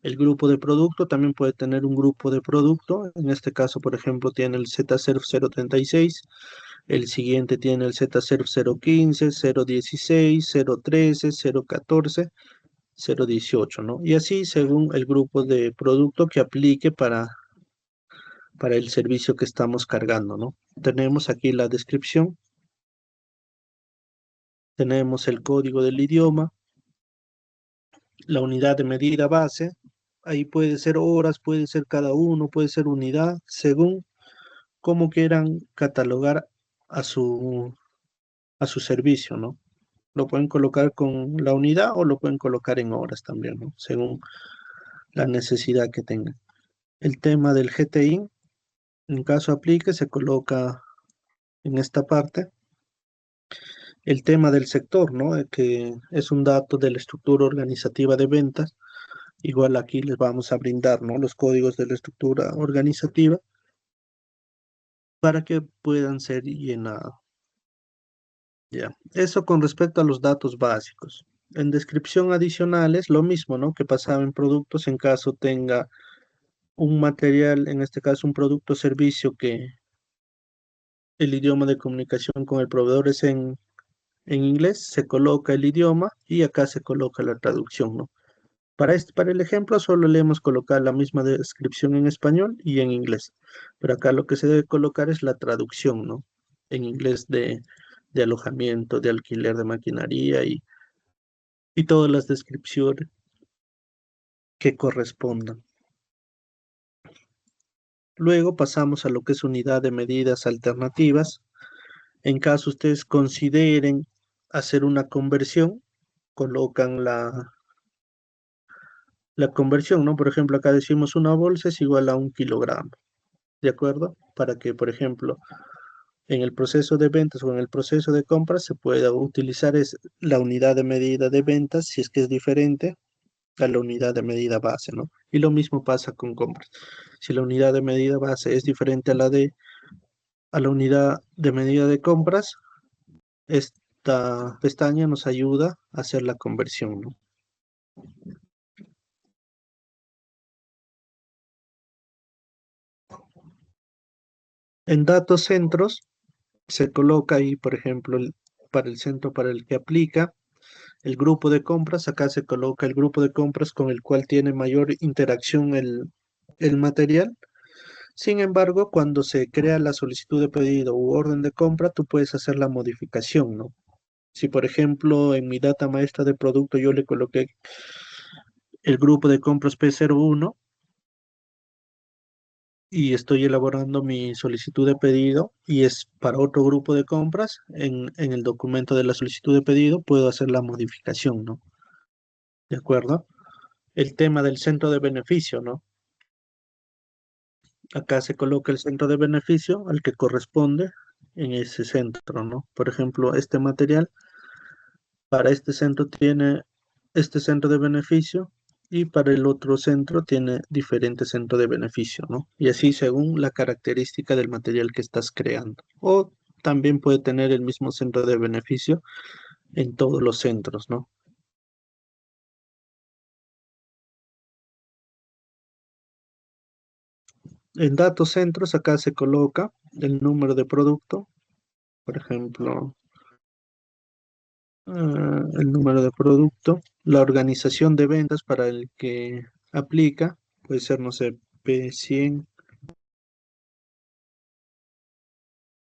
El grupo de producto también puede tener un grupo de producto. En este caso, por ejemplo, tiene el ZServ 036. El siguiente tiene el ZServ 015, 016, 013, 014, 018, ¿no? Y así según el grupo de producto que aplique para el servicio que estamos cargando, ¿no? Tenemos aquí la descripción. Tenemos el código del idioma, la unidad de medida base. Ahí puede ser horas, puede ser cada uno, puede ser unidad, según cómo quieran catalogar a su servicio, ¿no? Lo pueden colocar con la unidad o lo pueden colocar en horas también, ¿no? Según la necesidad que tengan. El tema del GTI, en caso aplique, se coloca en esta parte. El tema del sector, ¿no? Que es un dato de la estructura organizativa de ventas. Igual aquí les vamos a brindar, ¿no? Los códigos de la estructura organizativa para que puedan ser llenados. Ya, eso con respecto a los datos básicos. En descripción adicionales, lo mismo, ¿no? Que pasaba en productos en caso tenga un material, en este caso un producto o servicio que el idioma de comunicación con el proveedor es en inglés, se coloca el idioma y acá se coloca la traducción, ¿no? Para el ejemplo solo le hemos colocado la misma descripción en español y en inglés, pero acá lo que se debe colocar es la traducción, ¿no? En inglés de alojamiento, de alquiler de maquinaria y todas las descripciones que correspondan. Luego pasamos a lo que es unidad de medidas alternativas. En caso ustedes consideren hacer una conversión, colocan la conversión, ¿no? Por ejemplo, acá decimos una bolsa es igual a 1 kilogramo, ¿de acuerdo? Para que, por ejemplo, en el proceso de ventas o en el proceso de compras se pueda utilizar la unidad de medida de ventas si es que es diferente a la unidad de medida base, ¿no? Y lo mismo pasa con compras. Si la unidad de medida base es diferente a la unidad de medida de compras, esta pestaña nos ayuda a hacer la conversión, ¿no? En datos centros se coloca ahí, por ejemplo, para el centro para el que aplica el grupo de compras. Acá se coloca el grupo de compras con el cual tiene mayor interacción el material. Sin embargo, cuando se crea la solicitud de pedido u orden de compra, tú puedes hacer la modificación, ¿no? Si, por ejemplo, en mi data maestra de producto yo le coloqué el grupo de compras P01 y estoy elaborando mi solicitud de pedido y es para otro grupo de compras, en el documento de la solicitud de pedido puedo hacer la modificación, ¿no? ¿De acuerdo? El tema del centro de beneficio, ¿no? Acá se coloca el centro de beneficio al que corresponde en ese centro, ¿no? Por ejemplo, este material para este centro tiene este centro de beneficio y para el otro centro tiene diferente centro de beneficio, ¿no? Y así según la característica del material que estás creando. O también puede tener el mismo centro de beneficio en todos los centros, ¿no? En datos centros acá se coloca el número de producto, por ejemplo, el número de producto, la organización de ventas para el que aplica, puede ser, no sé, P100,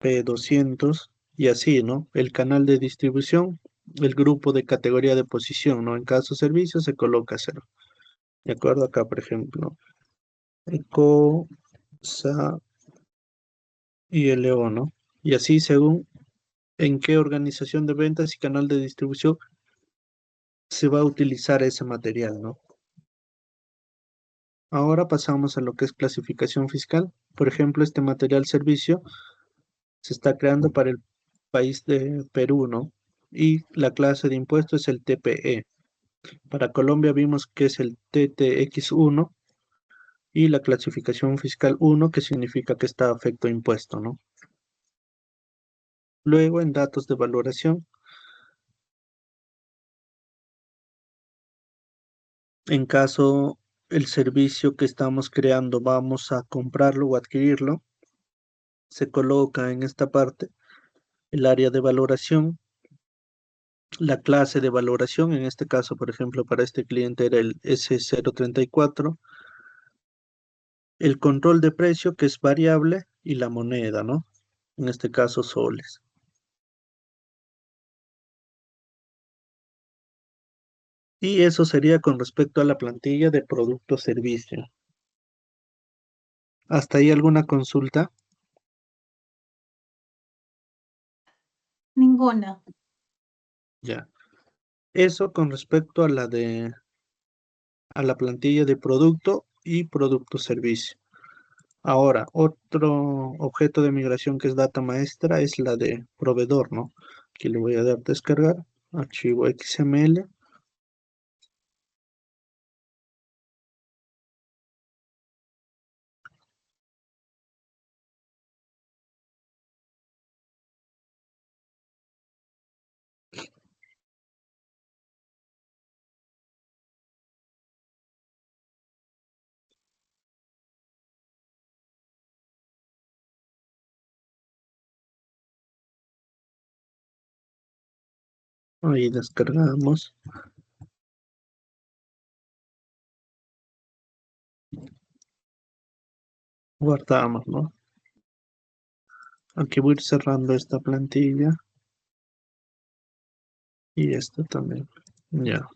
P200 y así, ¿no? El canal de distribución, el grupo de categoría de posición, ¿no? En caso de servicio se coloca 0. De acuerdo acá, por ejemplo, Eco, SA y LO, ¿no? Y así según en qué organización de ventas y canal de distribución se va a utilizar ese material, ¿no? Ahora pasamos a lo que es clasificación fiscal. Por ejemplo, este material servicio se está creando para el país de Perú, ¿no? Y la clase de impuesto es el TPE. Para Colombia vimos que es el TTX1 y la clasificación fiscal 1, que significa que está afecto a impuesto, ¿no? Luego, en datos de valoración, en caso el servicio que estamos creando vamos a comprarlo o adquirirlo, se coloca en esta parte el área de valoración, la clase de valoración, en este caso, por ejemplo, para este cliente era el S034, el control de precio, que es variable, y la moneda, ¿no? En este caso, soles. Y eso sería con respecto a la plantilla de producto-servicio. ¿Hasta ahí alguna consulta?
Ninguna.
Ya. Eso con respecto a la plantilla de producto y producto-servicio. Ahora, otro objeto de migración que es data maestra es la de proveedor, ¿no? Aquí le voy a dar descargar, archivo XML. Ahí descargamos. Guardamos, ¿no? Aquí voy a ir cerrando esta plantilla. Y esta también. Ya.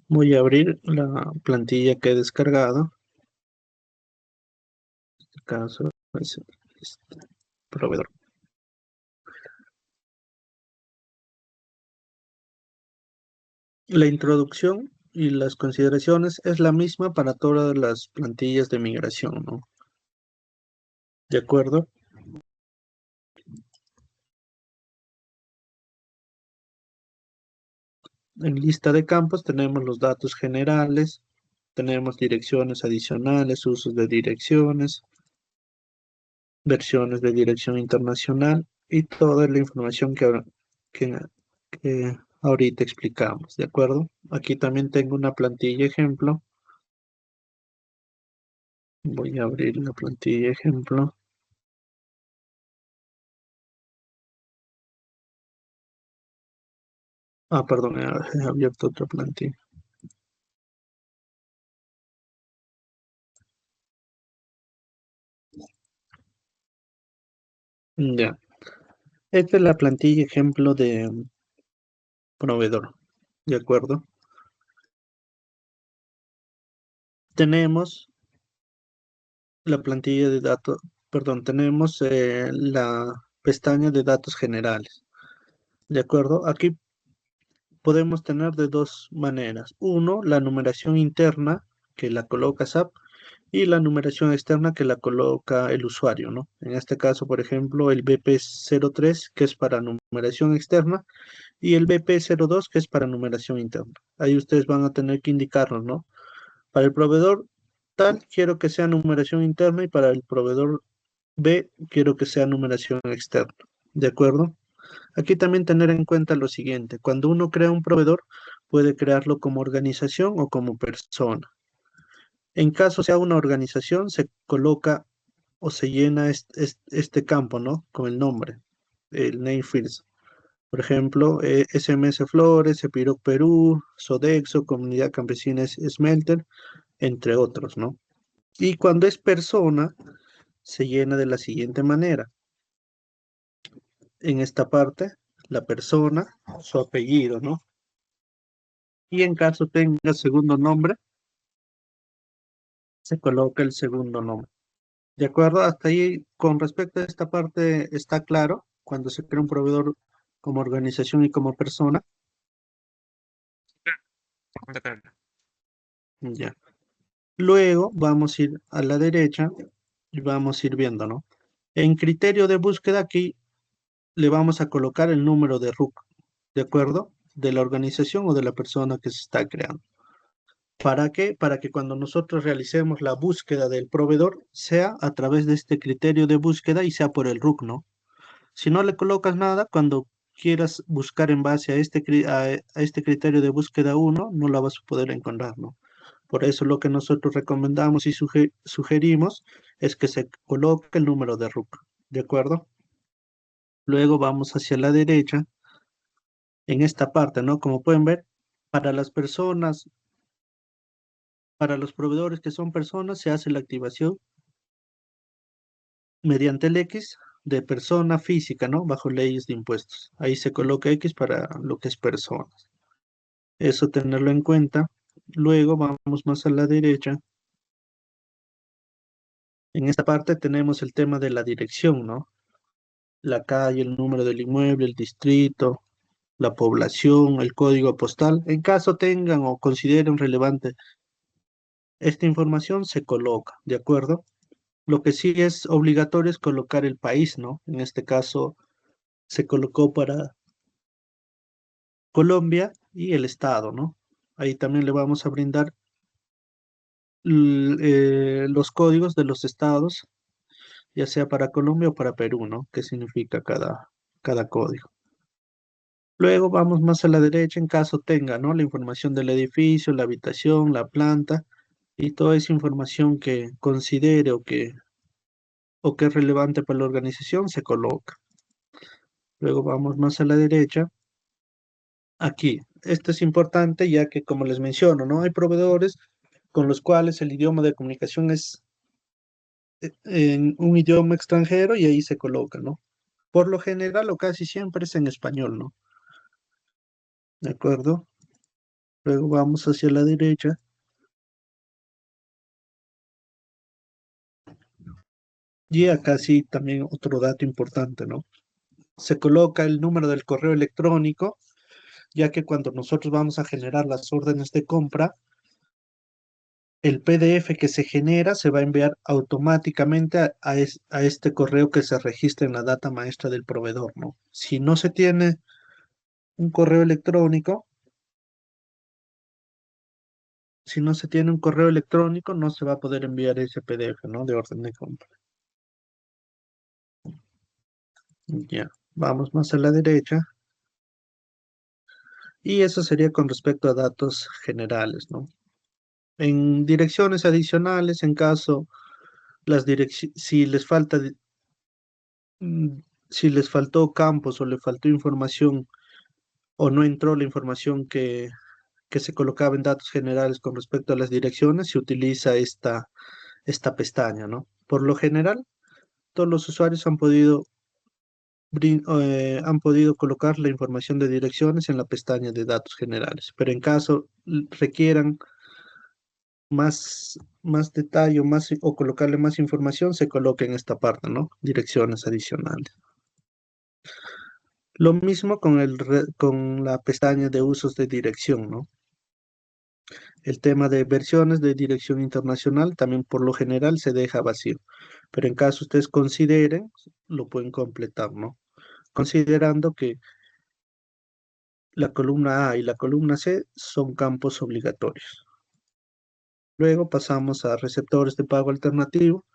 Voy a abrir la plantilla que he descargado. En este caso es este proveedor. La introducción y las consideraciones es la misma para todas las plantillas de migración, ¿no? ¿De acuerdo? En lista de campos tenemos los datos generales, tenemos direcciones adicionales, usos de direcciones, versiones de dirección internacional y toda la información que ahorita explicamos, ¿de acuerdo? Aquí también tengo una plantilla ejemplo. Voy a abrir la plantilla ejemplo. Ah, perdón, he abierto otra plantilla. Ya. Esta es la plantilla ejemplo de proveedor, ¿de acuerdo? Tenemos la plantilla de datos, perdón, tenemos la pestaña de datos generales, ¿de acuerdo? Aquí podemos tener de dos maneras. Uno, la numeración interna que la coloca SAP y la numeración externa que la coloca el usuario, ¿no? En este caso, por ejemplo, el BP03, que es para numeración externa, y el BP02, que es para numeración interna. Ahí ustedes van a tener que indicarnos, ¿no? Para el proveedor tal, quiero que sea numeración interna y para el proveedor B, quiero que sea numeración externa. ¿De acuerdo? Aquí también tener en cuenta lo siguiente. Cuando uno crea un proveedor, puede crearlo como organización o como persona. En caso sea una organización, se coloca o se llena este campo, ¿no? Con el nombre, el name fields. Por ejemplo, SMS Flores, Epiroc Perú, Sodexo, Comunidad Campesina Smelter, entre otros, ¿no? Y cuando es persona, se llena de la siguiente manera. En esta parte, la persona, su apellido, ¿no? Y en caso tenga segundo nombre, se coloca el segundo nombre. ¿De acuerdo? Hasta ahí, con respecto a esta parte, ¿está claro? Cuando se crea un proveedor como organización y como persona. Ya. Luego vamos a ir a la derecha y vamos a ir viendo, ¿no? En criterio de búsqueda aquí le vamos a colocar el número de RUC, ¿de acuerdo? De la organización o de la persona que se está creando. ¿Para qué? Para que cuando nosotros realicemos la búsqueda del proveedor sea a través de este criterio de búsqueda y sea por el RUC, ¿no? Si no le colocas nada, cuando quieras buscar en base a a este criterio de búsqueda 1, no la vas a poder encontrar, ¿no? Por eso lo que nosotros recomendamos y sugerimos es que se coloque el número de RUC, ¿de acuerdo? Luego vamos hacia la derecha, en esta parte, ¿no? Como pueden ver, para las personas, para los proveedores que son personas, se hace la activación mediante el X de persona física, ¿no? Bajo leyes de impuestos. Ahí se coloca X para lo que es personas. Eso tenerlo en cuenta. Luego vamos más a la derecha. En esta parte tenemos el tema de la dirección, ¿no? La calle, el número del inmueble, el distrito, la población, el código postal. En caso tengan o consideren relevante esta información, se coloca, ¿de acuerdo? Lo que sí es obligatorio es colocar el país, ¿no? En este caso se colocó para Colombia y el estado, ¿no? Ahí también le vamos a brindar los códigos de los estados, ya sea para Colombia o para Perú, ¿no? ¿Qué significa cada código? Luego vamos más a la derecha en caso tenga, ¿no? La información del edificio, la habitación, la planta y toda esa información que considere o que es relevante para la organización se coloca. Luego vamos más a la derecha. Aquí, esto es importante ya que como les menciono, ¿no? Hay proveedores con los cuales el idioma de comunicación es en un idioma extranjero y ahí se coloca, ¿no? Por lo general o casi siempre es en español, ¿no? ¿De acuerdo? Luego vamos hacia la derecha. Y acá sí también otro dato importante, ¿no? Se coloca el número del correo electrónico, ya que cuando nosotros vamos a generar las órdenes de compra, el PDF que se genera se va a enviar automáticamente a este correo que se registra en la data maestra del proveedor, ¿no? Si no se tiene un correo electrónico, si no se tiene un correo electrónico, no se va a poder enviar ese PDF, ¿no? De orden de compra. Ya, vamos más a la derecha. Y eso sería con respecto a datos generales, ¿no? En direcciones adicionales, en caso si les falta, si les faltó campos o le faltó información o no entró la información que se colocaba en datos generales con respecto a las direcciones, se utiliza esta pestaña, ¿no? Por lo general, todos los usuarios han podido colocar la información de direcciones en la pestaña de datos generales, pero en caso requieran más detalle o colocarle más información, se coloca en esta parte, ¿no? Direcciones adicionales. Lo mismo con la pestaña de usos de dirección, ¿no? El tema de versiones de dirección internacional también por lo general se deja vacío, pero en caso ustedes consideren, lo pueden completar, ¿no? Considerando que la columna A y la columna C son campos obligatorios. Luego pasamos a receptores de pago alternativo.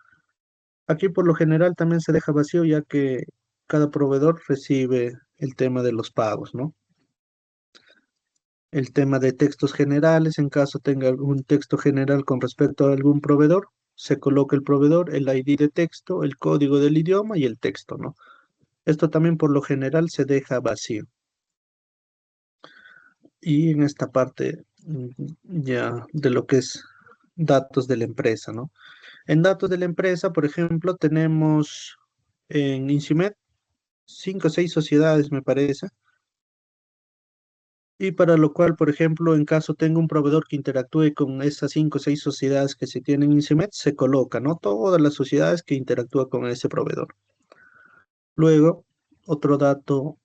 Aquí por lo general también se deja vacío ya que cada proveedor recibe el tema de los pagos, ¿no? El tema de textos generales, en caso tenga algún texto general con respecto a algún proveedor, se coloca el proveedor, el ID de texto, el código del idioma y el texto, ¿no? Esto también por lo general se deja vacío. Y en esta parte ya de lo que es datos de la empresa, ¿no? En datos de la empresa, por ejemplo, tenemos en Insimet 5 o 6 sociedades, me parece. Y para lo cual, por ejemplo, en caso tenga un proveedor que interactúe con esas 5 o 6 sociedades que se tienen en Insimet, se coloca, ¿no? Todas las sociedades que interactúan con ese proveedor. Luego, otro dato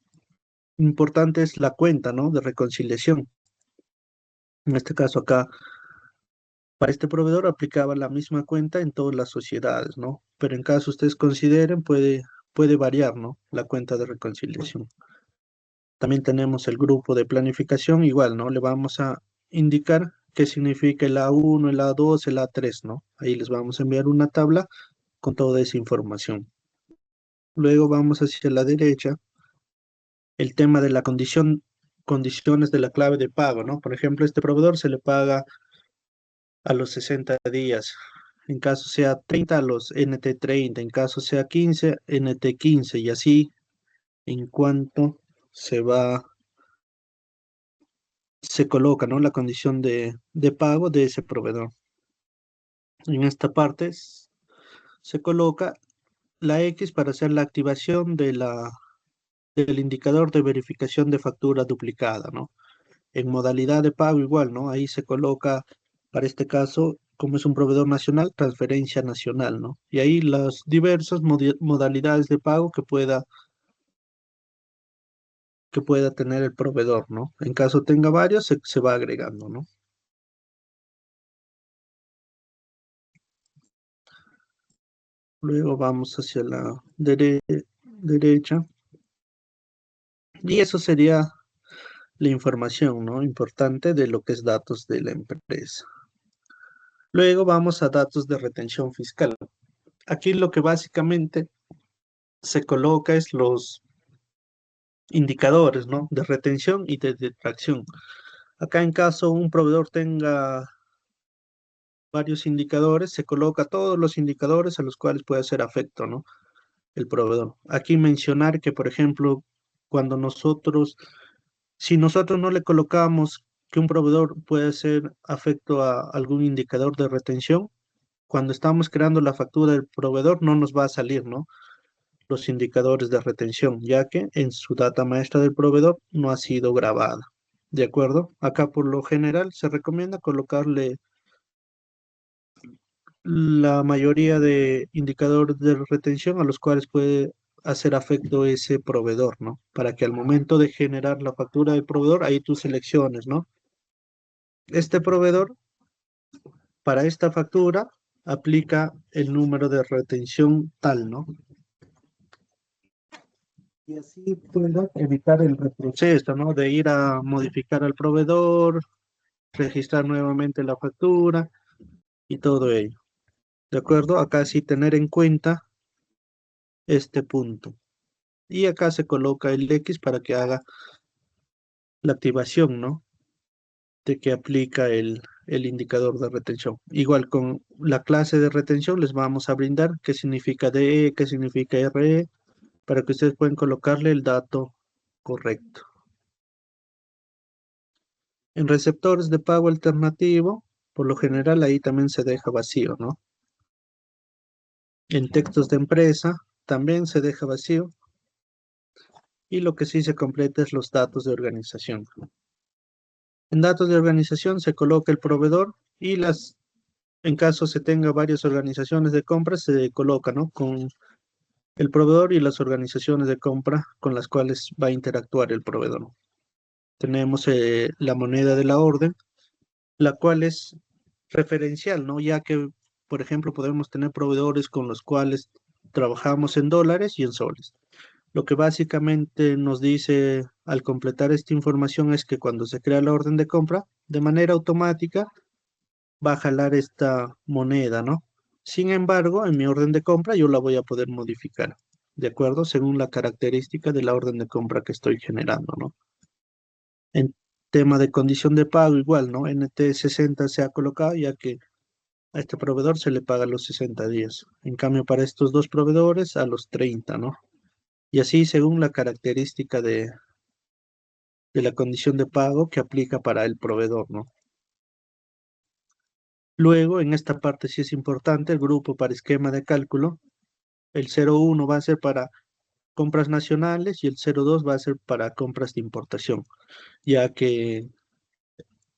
importante es la cuenta, ¿no? De reconciliación. En este caso acá, para este proveedor aplicaba la misma cuenta en todas las sociedades, ¿no? Pero en caso ustedes consideren, puede variar, ¿no? La cuenta de reconciliación. También tenemos el grupo de planificación, igual, ¿no? Le vamos a indicar qué significa el A1, el A2, el A3, ¿no? Ahí les vamos a enviar una tabla con toda esa información. Luego vamos hacia la derecha, el tema de la condiciones de la clave de pago, ¿no? Por ejemplo, este proveedor se le paga a los 60 días. En caso sea 30, a los NT30. En caso sea 15, NT15. Y así, en cuanto se coloca, ¿no? La condición de pago de ese proveedor. En esta parte se coloca la X para hacer la activación del indicador de verificación de factura duplicada, ¿no? En modalidad de pago igual, ¿no? Ahí se coloca, para este caso, como es un proveedor nacional, transferencia nacional, ¿no? Y ahí las diversas modalidades de pago que pueda tener el proveedor, ¿no? En caso tenga varios, se va agregando, ¿no? Luego vamos hacia la derecha. Y eso sería la información, ¿no? Importante de lo que es datos de la empresa. Luego vamos a datos de retención fiscal. Aquí lo que básicamente se coloca es los indicadores, ¿no? De retención y de detracción. Acá en caso un proveedor tenga varios indicadores, se coloca todos los indicadores a los cuales puede hacer afecto, ¿no? El proveedor. Aquí mencionar que, por ejemplo, si nosotros no le colocamos que un proveedor puede hacer afecto a algún indicador de retención, cuando estamos creando la factura del proveedor no nos va a salir, ¿no? Los indicadores de retención, ya que en su data maestra del proveedor no ha sido grabada. ¿De acuerdo? Acá por lo general se recomienda colocarle la mayoría de indicadores de retención a los cuales puede hacer afecto ese proveedor, ¿no? Para que al momento de generar la factura del proveedor, ahí tú selecciones, ¿no? Este proveedor, para esta factura, aplica el número de retención tal, ¿no? Y así puedo evitar el retroceso, ¿no? De ir a modificar al proveedor, registrar nuevamente la factura y todo ello. ¿De acuerdo? Acá sí tener en cuenta este punto. Y acá se coloca el X para que haga la activación, ¿no? De que aplica el indicador de retención. Igual con la clase de retención les vamos a brindar qué significa DE, qué significa RE, para que ustedes puedan colocarle el dato correcto. En receptores de pago alternativo, por lo general ahí también se deja vacío, ¿no? En textos de empresa también se deja vacío. Y lo que sí se completa es los datos de organización. En datos de organización se coloca el proveedor y en caso se tenga varias organizaciones de compra, se coloca, ¿no? Con el proveedor y las organizaciones de compra con las cuales va a interactuar el proveedor. Tenemos la moneda de la orden, la cual es referencial, ¿no? Ya que, por ejemplo, podemos tener proveedores con los cuales trabajamos en dólares y en soles. Lo que básicamente nos dice al completar esta información es que cuando se crea la orden de compra, de manera automática va a jalar esta moneda, ¿no? Sin embargo, en mi orden de compra yo la voy a poder modificar, ¿de acuerdo? Según la característica de la orden de compra que estoy generando, ¿no? En tema de condición de pago, igual, ¿no? NT60 se ha colocado ya que a este proveedor se le paga los 60 días. En cambio, para estos dos proveedores, a los 30, ¿no? Y así según la característica de la condición de pago que aplica para el proveedor, ¿no? Luego, en esta parte sí es importante, el grupo para esquema de cálculo, el 01 va a ser para compras nacionales y el 02 va a ser para compras de importación, ya que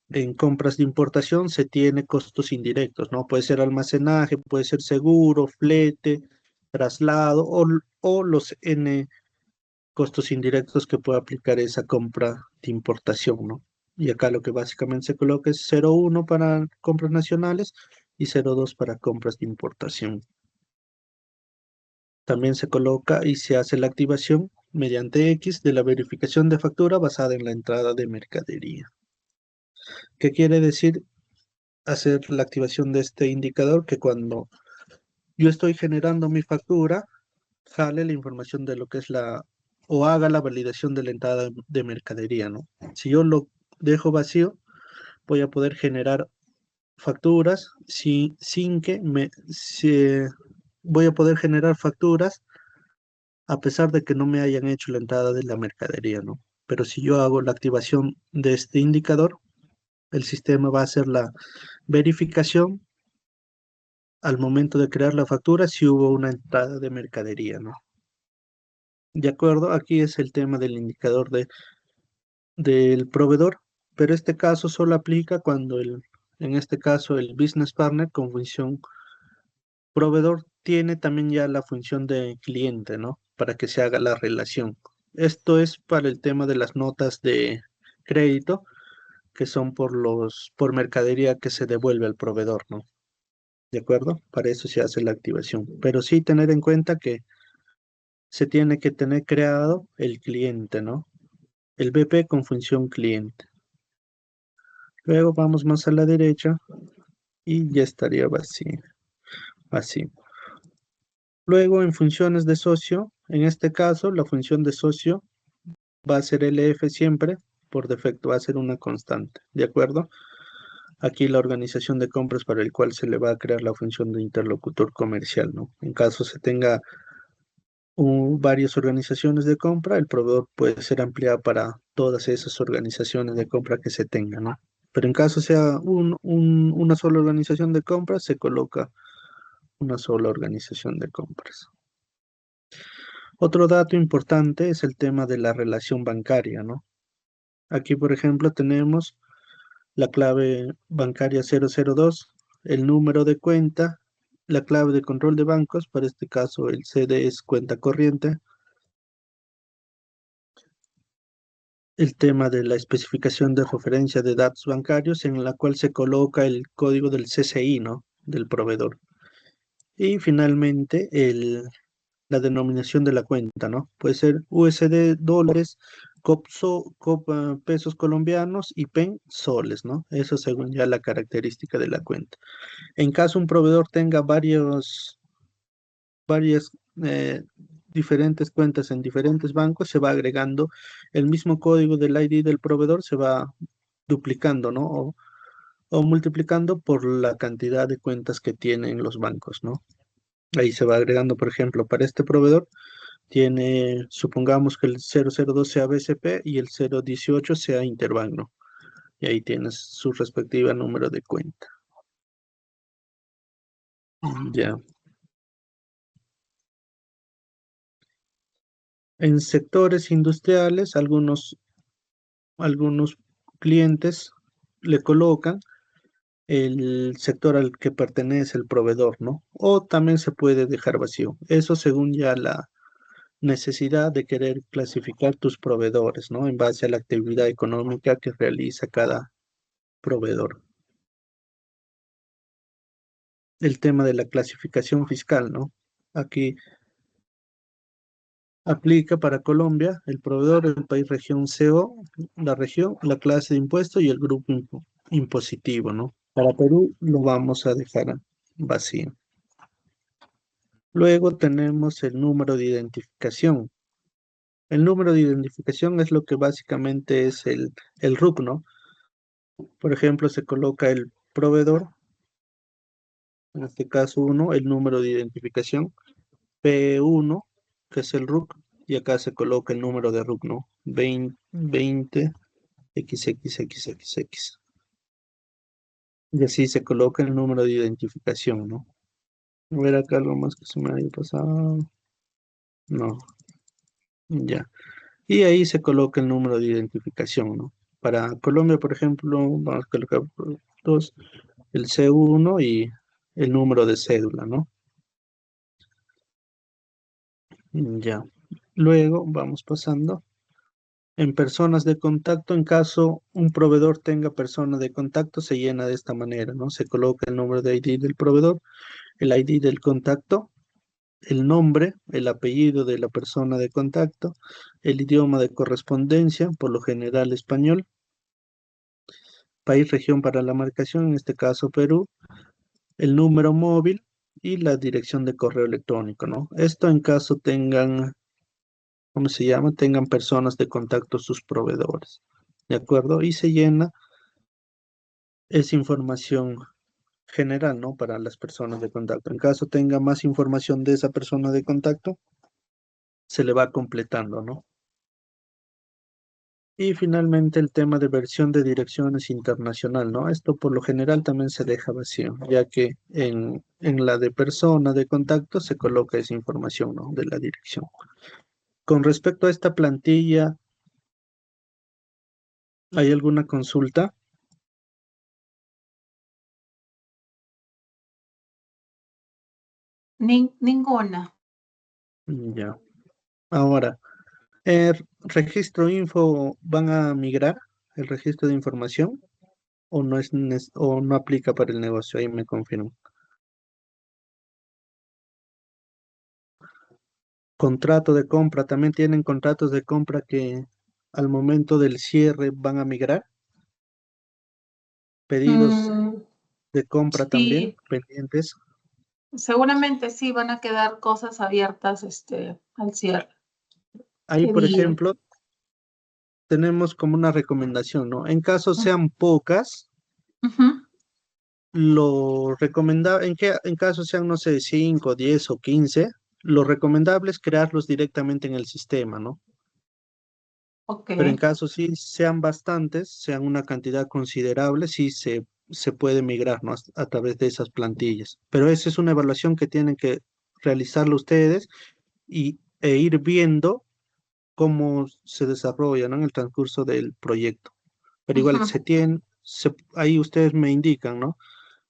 en compras de importación se tiene costos indirectos, ¿no? Puede ser almacenaje, puede ser seguro, flete, traslado o los N costos indirectos que puede aplicar esa compra de importación, ¿no? Y acá lo que básicamente se coloca es 0,1 para compras nacionales y 0,2 para compras de importación. También se coloca y se hace la activación mediante X de la verificación de factura basada en la entrada de mercadería. ¿Qué quiere decir hacer la activación de este indicador que cuando yo estoy generando mi factura, jale la información de lo que es o haga la validación de la entrada de mercadería, ¿no? Si yo lo dejo vacío, voy a poder generar facturas sin que voy a poder generar facturas a pesar de que no me hayan hecho la entrada de la mercadería, ¿no? Pero si yo hago la activación de este indicador, el sistema va a hacer la verificación al momento de crear la factura si hubo una entrada de mercadería, ¿no? De acuerdo, aquí es el tema del indicador del proveedor, pero este caso solo aplica cuando en este caso el business partner con función proveedor tiene también ya la función de cliente, ¿no? Para que se haga la relación. Esto es para el tema de las notas de crédito, que son por mercadería que se devuelve al proveedor, ¿no? ¿De acuerdo? Para eso se hace la activación. Pero sí tener en cuenta que se tiene que tener creado el cliente, ¿no? El BP con función cliente. Luego vamos más a la derecha y ya estaría vacío. Así. Luego en funciones de socio, en este caso la función de socio va a ser LF siempre, por defecto va a ser una constante, ¿de acuerdo? Aquí la organización de compras para el cual se le va a crear la función de interlocutor comercial, ¿no? En caso se tenga varias organizaciones de compra, el proveedor puede ser ampliado para todas esas organizaciones de compra que se tengan, ¿no? Pero en caso sea una sola organización de compras, se coloca una sola organización de compras. Otro dato importante es el tema de la relación bancaria, ¿no? Aquí, por ejemplo, tenemos la clave bancaria 002, el número de cuenta, la clave de control de bancos, para este caso el CD es cuenta corriente, el tema de la especificación de referencia de datos bancarios en la cual se coloca el código del CCI, ¿no? Del proveedor. Y finalmente la denominación de la cuenta, ¿no? Puede ser USD, dólares, pesos colombianos y PEN soles, ¿no? Eso según ya la característica de la cuenta. En caso un proveedor tenga varias eh, diferentes cuentas en diferentes bancos, se va agregando el mismo código del ID del proveedor, se va duplicando, ¿no? O multiplicando por la cantidad de cuentas que tienen los bancos, ¿no? Ahí se va agregando, por ejemplo, para este proveedor tiene, supongamos que el 002 sea BCP y el 018 sea Interbank, ¿no? Y ahí tienes su respectiva número de cuenta. Ya. En sectores industriales, algunos clientes le colocan el sector al que pertenece el proveedor, ¿no? O también se puede dejar vacío. Eso según ya la necesidad de querer clasificar tus proveedores, ¿no? En base a la actividad económica que realiza cada proveedor. El tema de la clasificación fiscal, ¿no? Aquí aplica para Colombia el proveedor, el país, región CO, la región, la clase de impuesto y el grupo impositivo, ¿no? Para Perú lo vamos a dejar vacío. Luego tenemos el número de identificación. El número de identificación es lo que básicamente es el RUC, ¿no? Por ejemplo, se coloca el proveedor, en este caso 1, el número de identificación, P1, que es el RUC, y acá se coloca el número de RUC, ¿no? 20 XXXXX. Y así se coloca el número de identificación, ¿no? A ver acá algo más que se me haya pasado. No, ya. Y ahí se coloca el número de identificación, ¿no? Para Colombia, por ejemplo, vamos a colocar dos, el C1 y el número de cédula, ¿no? Ya. Luego vamos pasando. En personas de contacto, en caso un proveedor tenga persona de contacto, se llena de esta manera, ¿no? Se coloca el número de ID del proveedor, el ID del contacto, el nombre, el apellido de la persona de contacto, el idioma de correspondencia, por lo general español, país, región para la marcación, en este caso Perú, el número móvil y la dirección de correo electrónico, ¿no? Esto en caso tengan, ¿cómo se llama? Tengan personas de contacto sus proveedores, ¿de acuerdo? Y se llena esa información general, ¿no? Para las personas de contacto. En caso tenga más información de esa persona de contacto, se le va completando, ¿no? Y finalmente el tema de versión de direcciones internacional, ¿no? Esto por lo general también se deja vacío, ya que en la de persona de contacto se coloca esa información, ¿no? De la dirección. Con respecto a esta plantilla, ¿hay alguna consulta?
Ninguna.
Ya. Ahora, registro info, ¿van a migrar el registro de información? ¿O no o no aplica para el negocio? Ahí me confirmo. Contrato de compra, ¿también tienen contratos de compra que al momento del cierre van a migrar? Pedidos
Mm,
de compra también
sí,
pendientes.
seguramente sí van a quedar cosas abiertas al cierre.
Ahí, por
Pedido.
ejemplo, tenemos como una recomendación, ¿no? En caso
Ujú,
sean pocas,
ujú.
lo recomendable, en caso sean, no sé, 5, 10 o 15, lo recomendable es crearlos directamente en el sistema, ¿no?
Ok.
Pero en caso sí sean bastantes, sean una cantidad considerable, sí se puede migrar, ¿no? A través de esas plantillas. Pero esa es una evaluación que tienen que realizarlo ustedes e ir viendo cómo se desarrolla, ¿no? En el transcurso del proyecto. Pero igual
Ujú.
ahí ustedes me indican, ¿no?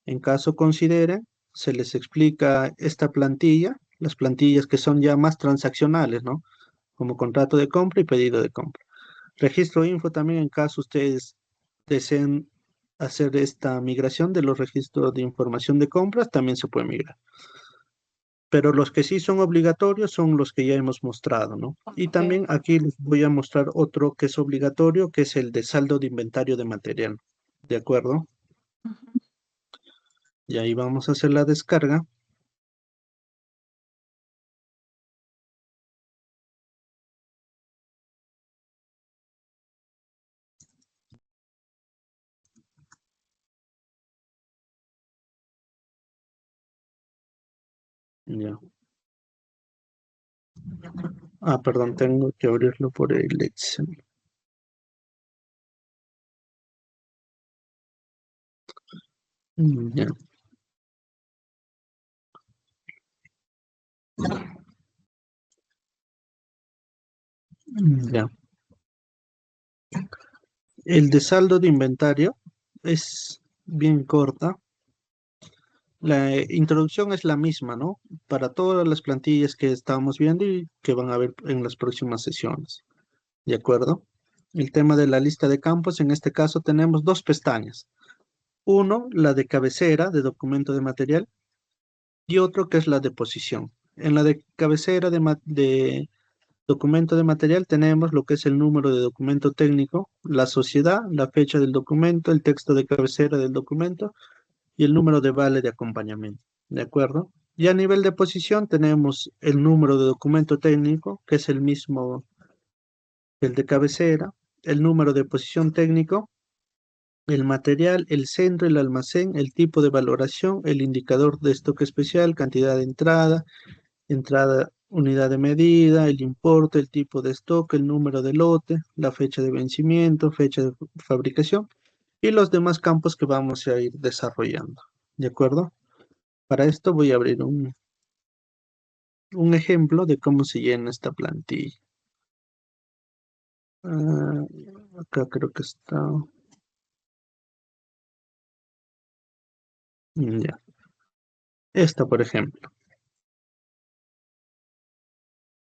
En caso consideren, se les explica esta plantilla, las plantillas que son ya más transaccionales, ¿no? Como contrato de compra y pedido de compra. Registro info también en caso ustedes deseen hacer esta migración de los registros de información de compras, también se puede migrar. Pero los que sí son obligatorios son los que ya hemos mostrado, ¿no? Y
Ok.
también aquí les voy a mostrar otro que es obligatorio, que es el de saldo de inventario de material. ¿De acuerdo?
Ujú.
Y ahí vamos a hacer la descarga. Ya. Ah, perdón, tengo que abrirlo por el Excel. Ya. Ya. El de saldo de inventario es bien corta. La introducción es la misma, ¿no? Para todas las plantillas que estábamos viendo y que van a ver en las próximas sesiones. ¿De acuerdo? El tema de la lista de campos, en este caso tenemos dos pestañas. Uno, la de cabecera de documento de material y otro que es la de posición. En la de cabecera de documento de material tenemos lo que es el número de documento técnico, la sociedad, la fecha del documento, el texto de cabecera del documento y el número de vale de acompañamiento. ¿De acuerdo? Y a nivel de posición tenemos el número de documento técnico, que es el mismo que el de cabecera, el número de posición técnico, el material, el centro, el almacén, el tipo de valoración, el indicador de stock especial, cantidad de entrada, unidad de medida, el importe, el tipo de stock, el número de lote, la fecha de vencimiento, fecha de fabricación y los demás campos que vamos a ir desarrollando. ¿De acuerdo? Para esto voy a abrir un ejemplo de cómo se llena esta plantilla. Ah, acá creo que está. Ya. Esta, por ejemplo.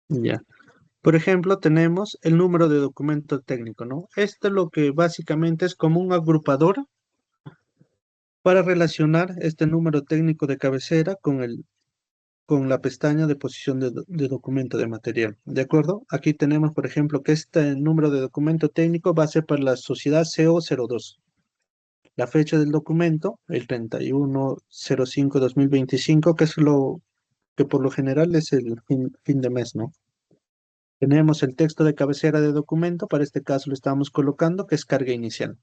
Ya. Por ejemplo, tenemos el número de documento técnico, ¿no? Esto lo que básicamente es como un agrupador para relacionar este número técnico de cabecera con la pestaña de posición de documento de material. ¿De acuerdo? Aquí tenemos, por ejemplo, que este número de documento técnico va a ser para la sociedad CO02. la fecha del documento, el 31/05/2025, que es lo que por lo general es el fin de mes, ¿no? Tenemos el texto de cabecera de documento, para este caso lo estamos colocando, que es carga inicial.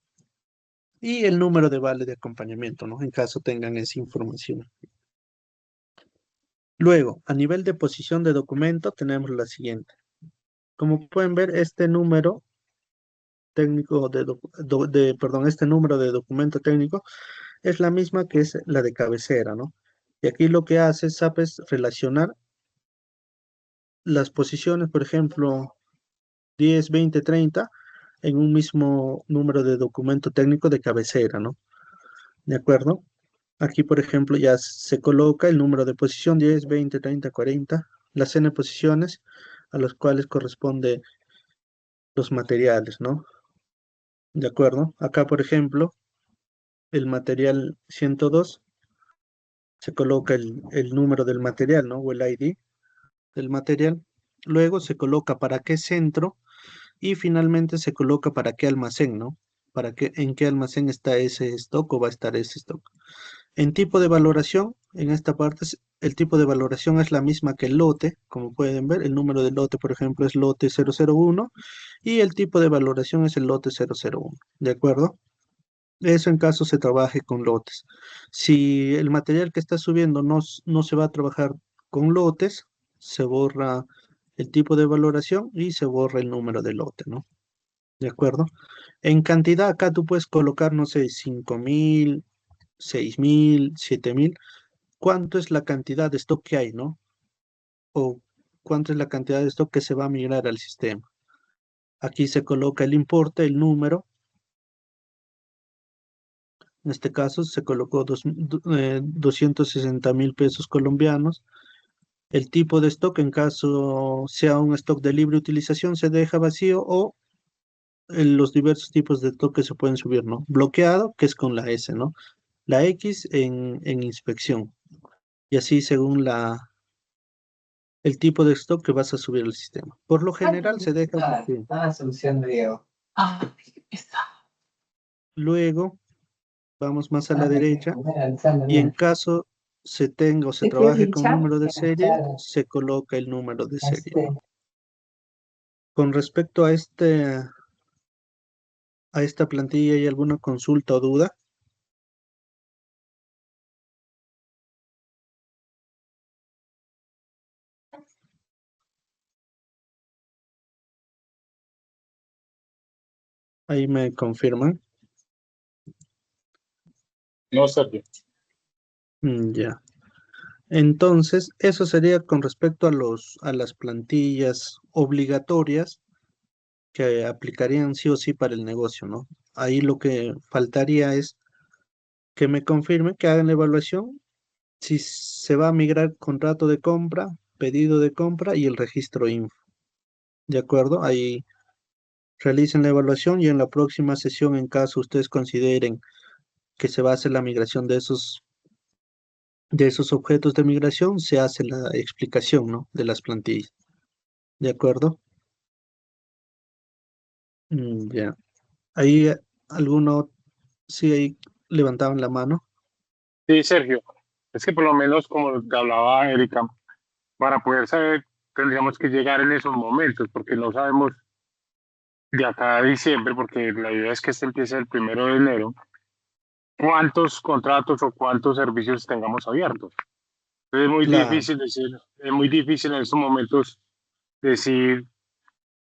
Y el número de vale de acompañamiento, ¿no? En caso tengan esa información. Luego, a nivel de posición de documento, tenemos la siguiente. Como pueden ver, este número técnico este número de documento técnico es la misma que es la de cabecera, ¿no? Y aquí lo que hace SAP es relacionar las posiciones, por ejemplo, 10, 20, 30, en un mismo número de documento técnico de cabecera, ¿no? ¿De acuerdo? Aquí, por ejemplo, ya se coloca el número de posición 10, 20, 30, 40, las n posiciones a las cuales corresponde los materiales, ¿no? ¿De acuerdo? Acá, por ejemplo, el material 102, se coloca el número del material, ¿no? O el ID del material. Luego se coloca para qué centro y finalmente se coloca para qué almacén, ¿no? En qué almacén está ese stock o va a estar ese stock. En tipo de valoración, en esta parte, el tipo de valoración es la misma que el lote, como pueden ver, el número del lote, por ejemplo, es lote 001 y el tipo de valoración es el lote 001, ¿de acuerdo? Eso en caso se trabaje con lotes. Si el material que está subiendo no se va a trabajar con lotes, se borra el tipo de valoración y se borra el número de lote, ¿no? ¿De acuerdo? En cantidad acá tú puedes colocar, no sé, 5.000, 6.000, 7.000. ¿Cuánto es la cantidad de stock que hay, no? O cuánto es la cantidad de stock que se va a migrar al sistema. Aquí se coloca el importe, el número. En este caso se colocó 260.000 pesos colombianos. El tipo de stock, en caso sea un stock de libre utilización, se deja vacío o los diversos tipos de stock que se pueden subir, ¿no? Bloqueado, que es con la S, ¿no? La X en inspección. Y así según el tipo de stock que vas a subir al sistema. Por lo general se deja vacío.
solución de Diego.
Ah, está.
Luego vamos más a la derecha y en caso se tenga o se
¿Te quieres
trabaje con
hinchar?
número de serie, se coloca el número de serie, ¿no? Con respecto a esta plantilla, ¿hay alguna consulta o duda? Ahí me confirman.
No, Sergio.
Ya. Entonces, eso sería con respecto a las plantillas obligatorias que aplicarían sí o sí para el negocio, ¿no? Ahí lo que faltaría es que me confirmen, que hagan la evaluación, si se va a migrar contrato de compra, pedido de compra y el registro info. ¿De acuerdo? Ahí realicen la evaluación y en la próxima sesión, en caso ustedes consideren que se va a hacer la migración de esos objetos de migración, se hace la explicación, ¿no? De las plantillas. ¿De acuerdo? Ya. Ahí alguno, sí, ahí levantaban la mano.
Sí, Sergio. Es que por lo menos, como te hablaba Erika, para poder saber, tendríamos que llegar en esos momentos, porque no sabemos de acá a diciembre, porque la idea es que este empiece el 1 de enero, cuántos contratos o cuántos servicios tengamos abiertos. Entonces es muy
Claro,
difícil decir, es muy difícil en estos momentos decir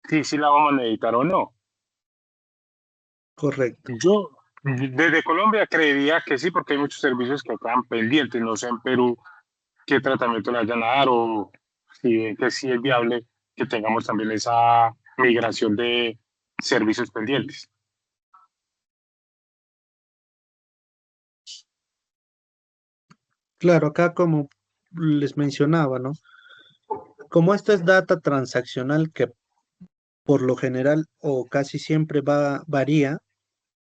si la vamos a necesitar o no.
correcto.
Yo desde Colombia creería que sí, porque hay muchos servicios que quedan pendientes, no sé en Perú qué tratamiento le vayan a dar o si ven que sí es viable que tengamos también esa migración de servicios pendientes.
Claro, acá como les mencionaba, ¿no? Como esta es data transaccional que por lo general o casi siempre varía,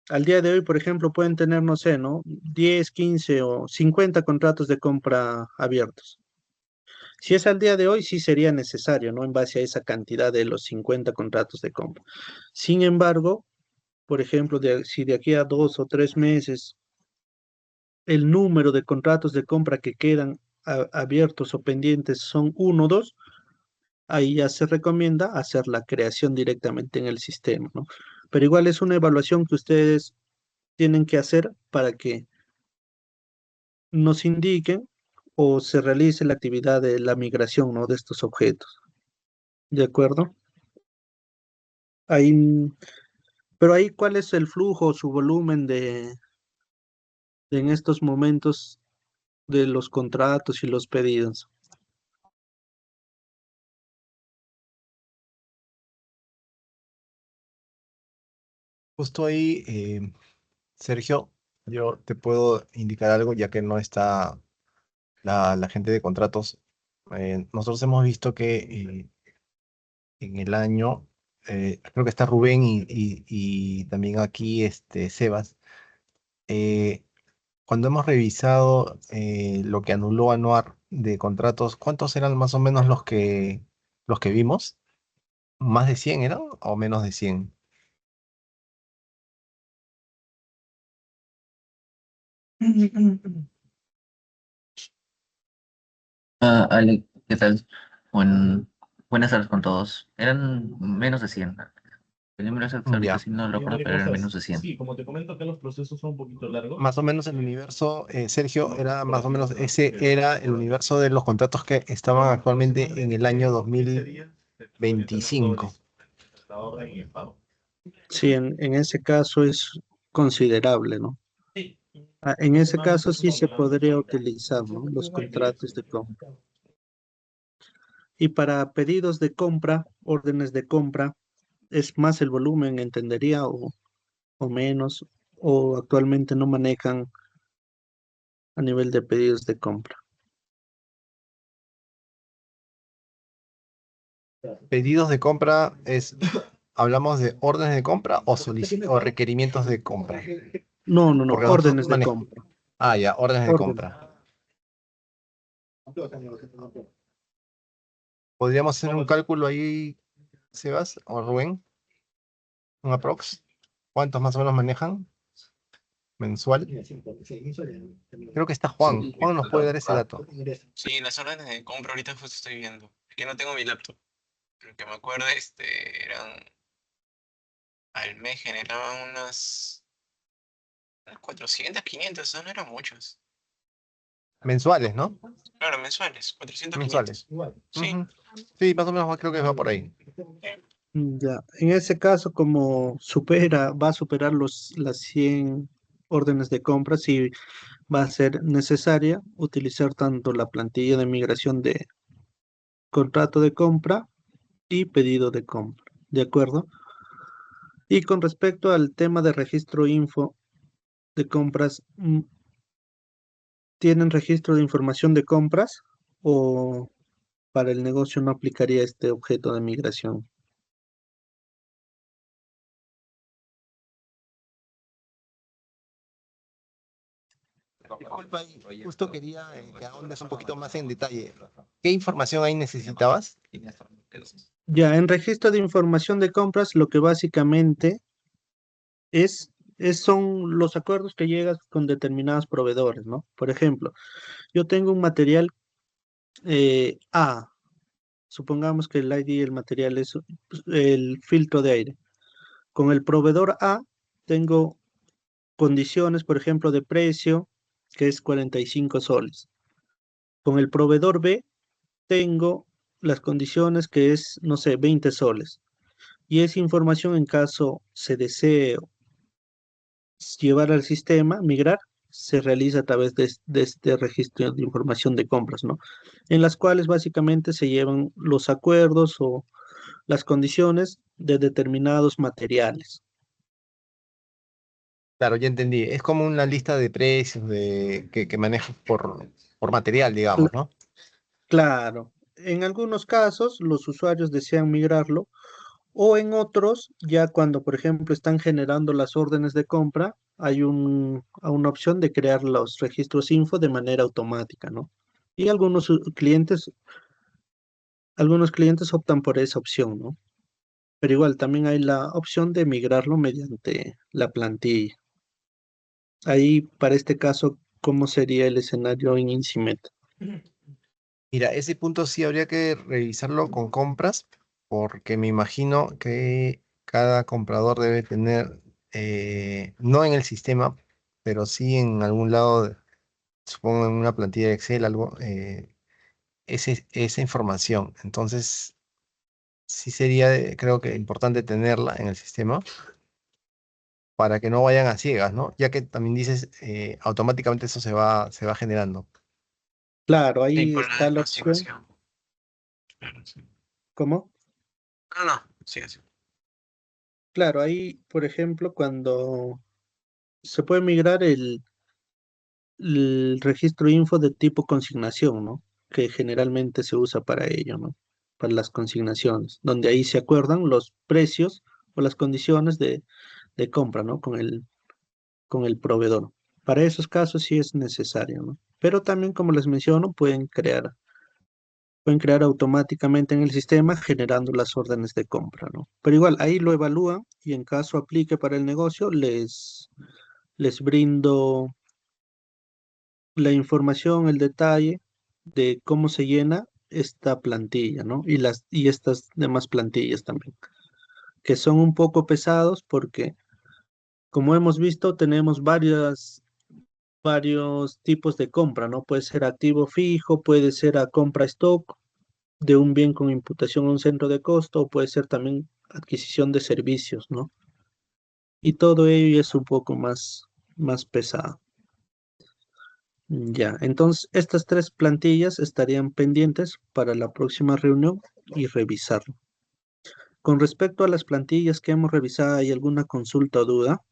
al día de hoy, por ejemplo, pueden tener, no sé, ¿no? 10, 15 o 50 contratos de compra abiertos. Si es al día de hoy, sí sería necesario, ¿no? En base a esa cantidad de los 50 contratos de compra. Sin embargo, por ejemplo, si de aquí a 2 o 3 meses el número de contratos de compra que quedan abiertos o pendientes son 1 o 2, ahí ya se recomienda hacer la creación directamente en el sistema, ¿no? Pero igual es una evaluación que ustedes tienen que hacer para que nos indiquen o se realice la actividad de la migración, ¿no? De estos objetos. ¿De acuerdo? Ahí, pero ahí, ¿cuál es el flujo, su volumen de en estos momentos de los contratos y los pedidos?
Justo ahí, Sergio, yo te puedo indicar algo, ya que no está la gente de contratos. Nosotros hemos visto que en el año, creo que está Rubén y también aquí Sebas. eh, Cuando hemos revisado lo que anuló Anuar de contratos, ¿cuántos eran más o menos los que vimos? ¿Más de 100 eran o menos de 100?
Ale, ¿qué tal? Buenas tardes con todos. Eran menos de 100. El número exacto ahorita
Ya.
sí no lo recuerdo, pero eran menos de 100.
Sí, como te comento que los procesos son un poquito largos.
Más o menos el universo, Sergio, era más o menos ese era el universo de los contratos que estaban actualmente en el año 2025.
Sí, en ese caso es considerable, ¿no? En ese caso sí se podría utilizar, ¿no? Los contratos de compra. Y para pedidos de compra, órdenes de compra, ¿es más el volumen, entendería, o menos? ¿O actualmente no manejan a nivel de pedidos de compra?
Pedidos de compra ¿hablamos de órdenes de compra o requerimientos de compra?
No, no, no,
Porque nosotros
órdenes de
manejamos.
compra.
Ah, ya, órdenes de
Órdenes.
compra. ¿Podríamos hacer un cálculo ahí, Sebas o Rubén? ¿Un aprox? ¿Cuántos más o menos manejan? ¿Mensual? Creo que está Juan. Juan nos puede dar ese dato.
Sí, las órdenes de compra ahorita justo estoy viendo. Es que no tengo mi laptop. Pero que me acuerdo, eran al mes generaban unas 400, 500, no eran muchos.
Mensuales, ¿no?
Claro, mensuales, 400, 500.
Mensuales.
Sí,
Ujú. Sí, más o menos creo que va por ahí.
Ya, en ese caso, como va a superar las 100 órdenes de compra, sí va a ser necesaria utilizar tanto la plantilla de migración de contrato de compra y pedido de compra, ¿de acuerdo? Y con respecto al tema de registro info de compras, ¿tienen registro de información de compras o para el negocio no aplicaría este objeto de migración?
Disculpa, justo quería que ahondes un poquito más en detalle. ¿Qué información ahí necesitabas?
Ya, en registro de información de compras, lo que básicamente son los acuerdos que llegas con determinados proveedores, ¿no? Por ejemplo, yo tengo un material A, supongamos que el ID del material es el filtro de aire. Con el proveedor A tengo condiciones, por ejemplo, de precio, que es 45 soles. Con el proveedor B tengo las condiciones que es, no sé, 20 soles. Y esa información, en caso se desee llevar al sistema, migrar, se realiza a través de este registro de información de compras, ¿no? En las cuales básicamente se llevan los acuerdos o las condiciones de determinados materiales.
Claro, ya entendí. Es como una lista de precios que manejas por material,
Cl-
digamos, ¿no?
Claro, en algunos casos los usuarios desean migrarlo o en otros, ya cuando, por ejemplo, están generando las órdenes de compra, hay una opción de crear los registros info de manera automática, ¿no? Y algunos clientes optan por esa opción, ¿no? Pero igual también hay la opción de migrarlo mediante la plantilla. Ahí, para este caso, ¿cómo sería el escenario en Incimet?
Mira, ese punto sí habría que revisarlo con compras, porque me imagino que cada comprador debe tener, no en el sistema, pero sí en algún lado, supongo en una plantilla de Excel, algo, esa información. Entonces, sí sería, creo que importante tenerla en el sistema para que no vayan a ciegas, ¿no? Ya que también dices, automáticamente eso se va generando.
Claro,
Sí,
ahí
con la
está la opción.
estimación. Claro, sí.
¿Cómo?
No, no, sí, así.
Claro, ahí, por ejemplo, cuando se puede migrar el registro info de tipo consignación, ¿no? Que generalmente se usa para ello, ¿no? Para las consignaciones, donde ahí se acuerdan los precios o las condiciones de compra, ¿no? Con el proveedor. Para esos casos sí es necesario, ¿no? Pero también, como les menciono, pueden crear automáticamente en el sistema generando las órdenes de compra, ¿no? Pero igual, ahí lo evalúan y en caso aplique para el negocio, les brindo la información, el detalle de cómo se llena esta plantilla, ¿no? Y estas demás plantillas también, que son un poco pesados porque, como hemos visto, tenemos varios tipos de compra, ¿no? Puede ser activo fijo, puede ser a compra stock de un bien con imputación a un centro de costo, o puede ser también adquisición de servicios, ¿no? Y todo ello es un poco más pesado. Ya, entonces estas tres plantillas estarían pendientes para la próxima reunión y revisarlo. Con respecto a las plantillas que hemos revisado, ¿hay alguna consulta o duda?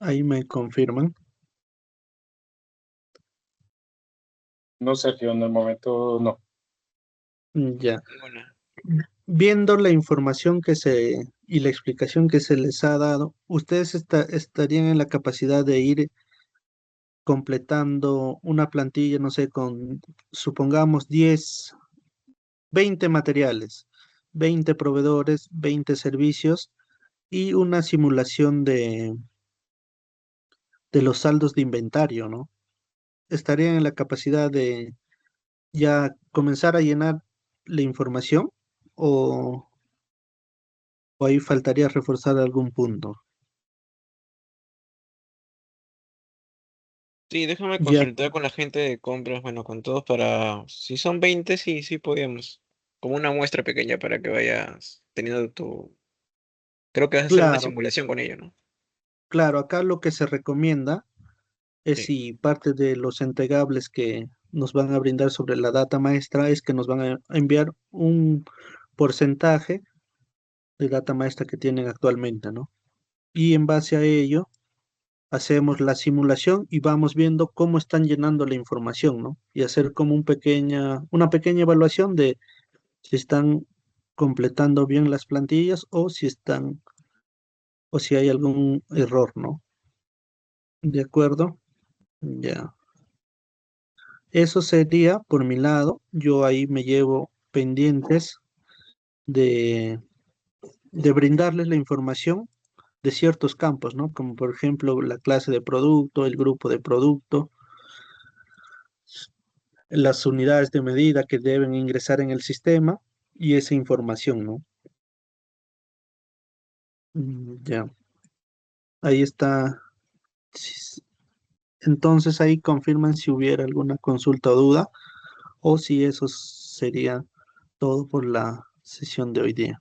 Ahí me confirman.
No, Sergio, en el momento no.
Ya.
Ninguna.
Viendo la información y la explicación que se les ha dado, ¿ustedes estarían en la capacidad de ir completando una plantilla, no sé, con, supongamos, 10, 20 materiales, 20 proveedores, 20 servicios y una simulación de los saldos de inventario, ¿no? ¿Estarían en la capacidad de ya comenzar a llenar la información o, o ahí faltaría reforzar algún punto?
Sí, déjame
Ya,
consultar con la gente de compras, bueno, con todos para... Si son 20 sí, sí podíamos. Como una muestra pequeña para que vayas teniendo tu... Creo que vas a hacer una
claro,
simulación con ello, ¿no?
claro, acá lo que se recomienda es
Sí.
si parte de los entregables que nos van a brindar sobre la data maestra es que nos van a enviar un porcentaje de data maestra que tienen actualmente, ¿no? Y en base a ello hacemos la simulación y vamos viendo cómo están llenando la información, ¿no? Y hacer como una pequeña evaluación de si están completando bien las plantillas o si hay algún error, ¿no? ¿De acuerdo? Ya. Eso sería por mi lado. Yo ahí me llevo pendientes de, de brindarles la información de ciertos campos, ¿no? Como por ejemplo la clase de producto, el grupo de producto, las unidades de medida que deben ingresar en el sistema y esa información, ¿no? Ya, ahí está. Si- Entonces ahí confirman si hubiera alguna consulta o duda o si eso sería todo por la sesión de hoy día.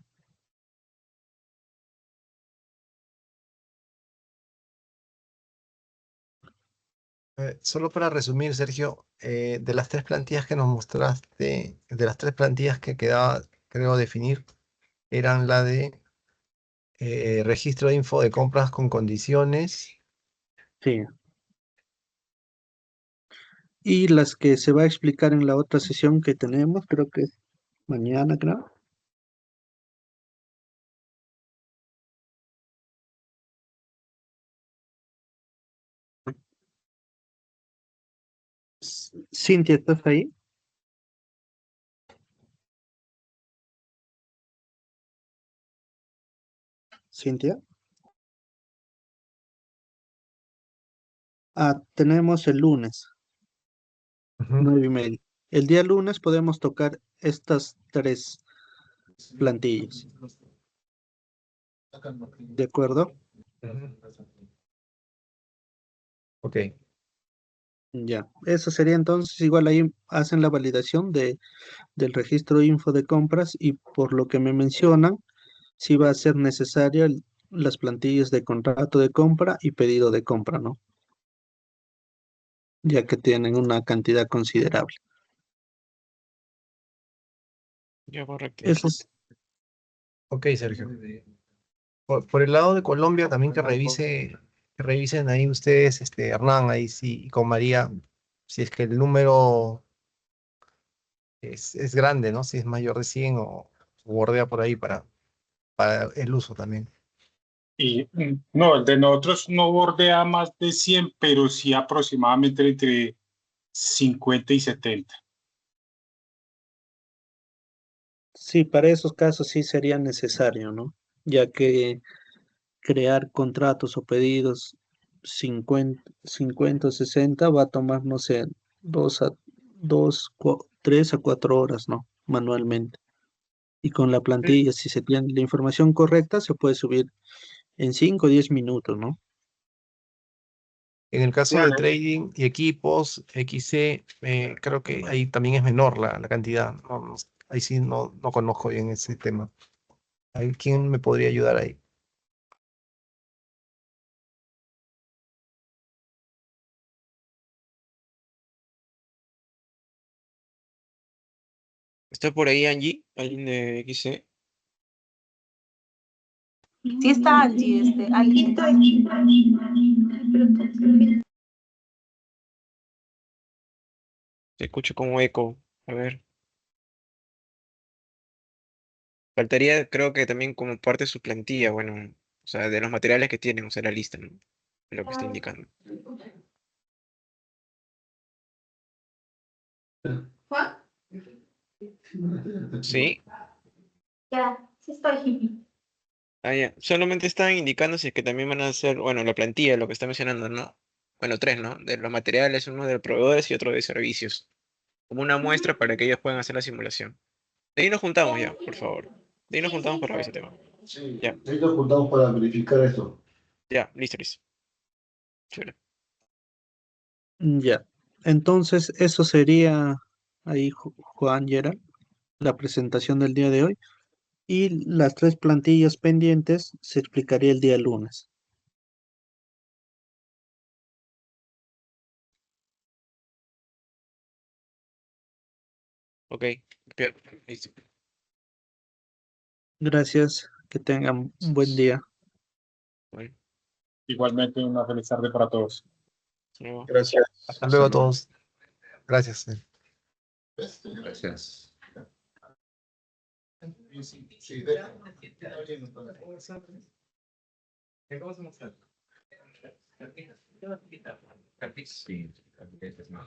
Solo para resumir, Sergio, de las tres plantillas que nos mostraste, de las tres plantillas que quedaba, creo, definir, eran la de registro de info de compras con condiciones.
Sí. Y las que se va a explicar en la otra sesión que tenemos, creo que es mañana, creo. Cintia, ¿estás ahí? Cintia. Tenemos el lunes,
Ujú.
9:30. El día lunes podemos tocar estas 3 plantillas. ¿De acuerdo?
Ok.
Ya. Eso sería entonces, igual ahí hacen la validación del registro info de compras y por lo que me mencionan, sí va a ser necesaria las plantillas de contrato de compra y pedido de compra, ¿no? Ya que tienen una cantidad considerable.
Ya, correcto.
Eso es,
Ok, Sergio. Por el lado de Colombia también que revisen ahí ustedes, Hernán, ahí sí, y con María, si es que el número es grande, ¿no? Si es mayor de 100 o bordea por ahí para el uso también.
Y no, el de nosotros no bordea más de 100, pero sí aproximadamente entre 50 y 70.
sí, para esos casos sí sería necesario, ¿no? Ya que crear contratos o pedidos 50 o 60 va a tomar, no sé, 3 a 4 horas, ¿no? Manualmente. Y con la plantilla, si se tiene la información correcta, se puede subir en 5 o 10 minutos, ¿no?
En el caso de
Claro.
trading y equipos, XC, creo que ahí también es menor la cantidad. Ahí sí no conozco bien ese tema. ¿Quién me podría ayudar ahí?
¿Está por ahí Angie? ¿Alguien de XC?
Sí está Angie, alguien.
Te escucho como eco. A ver. Faltaría, creo que también como parte de su plantilla, bueno, o sea, de los materiales que tienen, o sea, la lista, ¿no? De lo que está indicando.
Juan,
Sí.
ya, sí estoy.
Ah, ya. Solamente están indicando si es que también van a hacer, bueno, la plantilla, lo que está mencionando, ¿no? Bueno, 3, ¿no? De los materiales, uno de proveedores y otro de servicios. Como una muestra para que ellos puedan hacer la simulación. De ahí nos juntamos ya, por favor. De ahí nos juntamos para ver ese tema.
Sí,
Ya,
ahí nos juntamos para verificar esto.
ya, listo, listo. Chévere.
Ya. Entonces, eso sería ahí, Juan Gerald, la presentación del día de hoy. Y las 3 plantillas pendientes se explicaría el día lunes.
Ok, bien, listo.
Gracias, que tengan un buen día.
Bueno,
Igualmente una feliz tarde para todos.
hasta luego.
Gracias.
Hasta luego a todos. Gracias.
Gracias.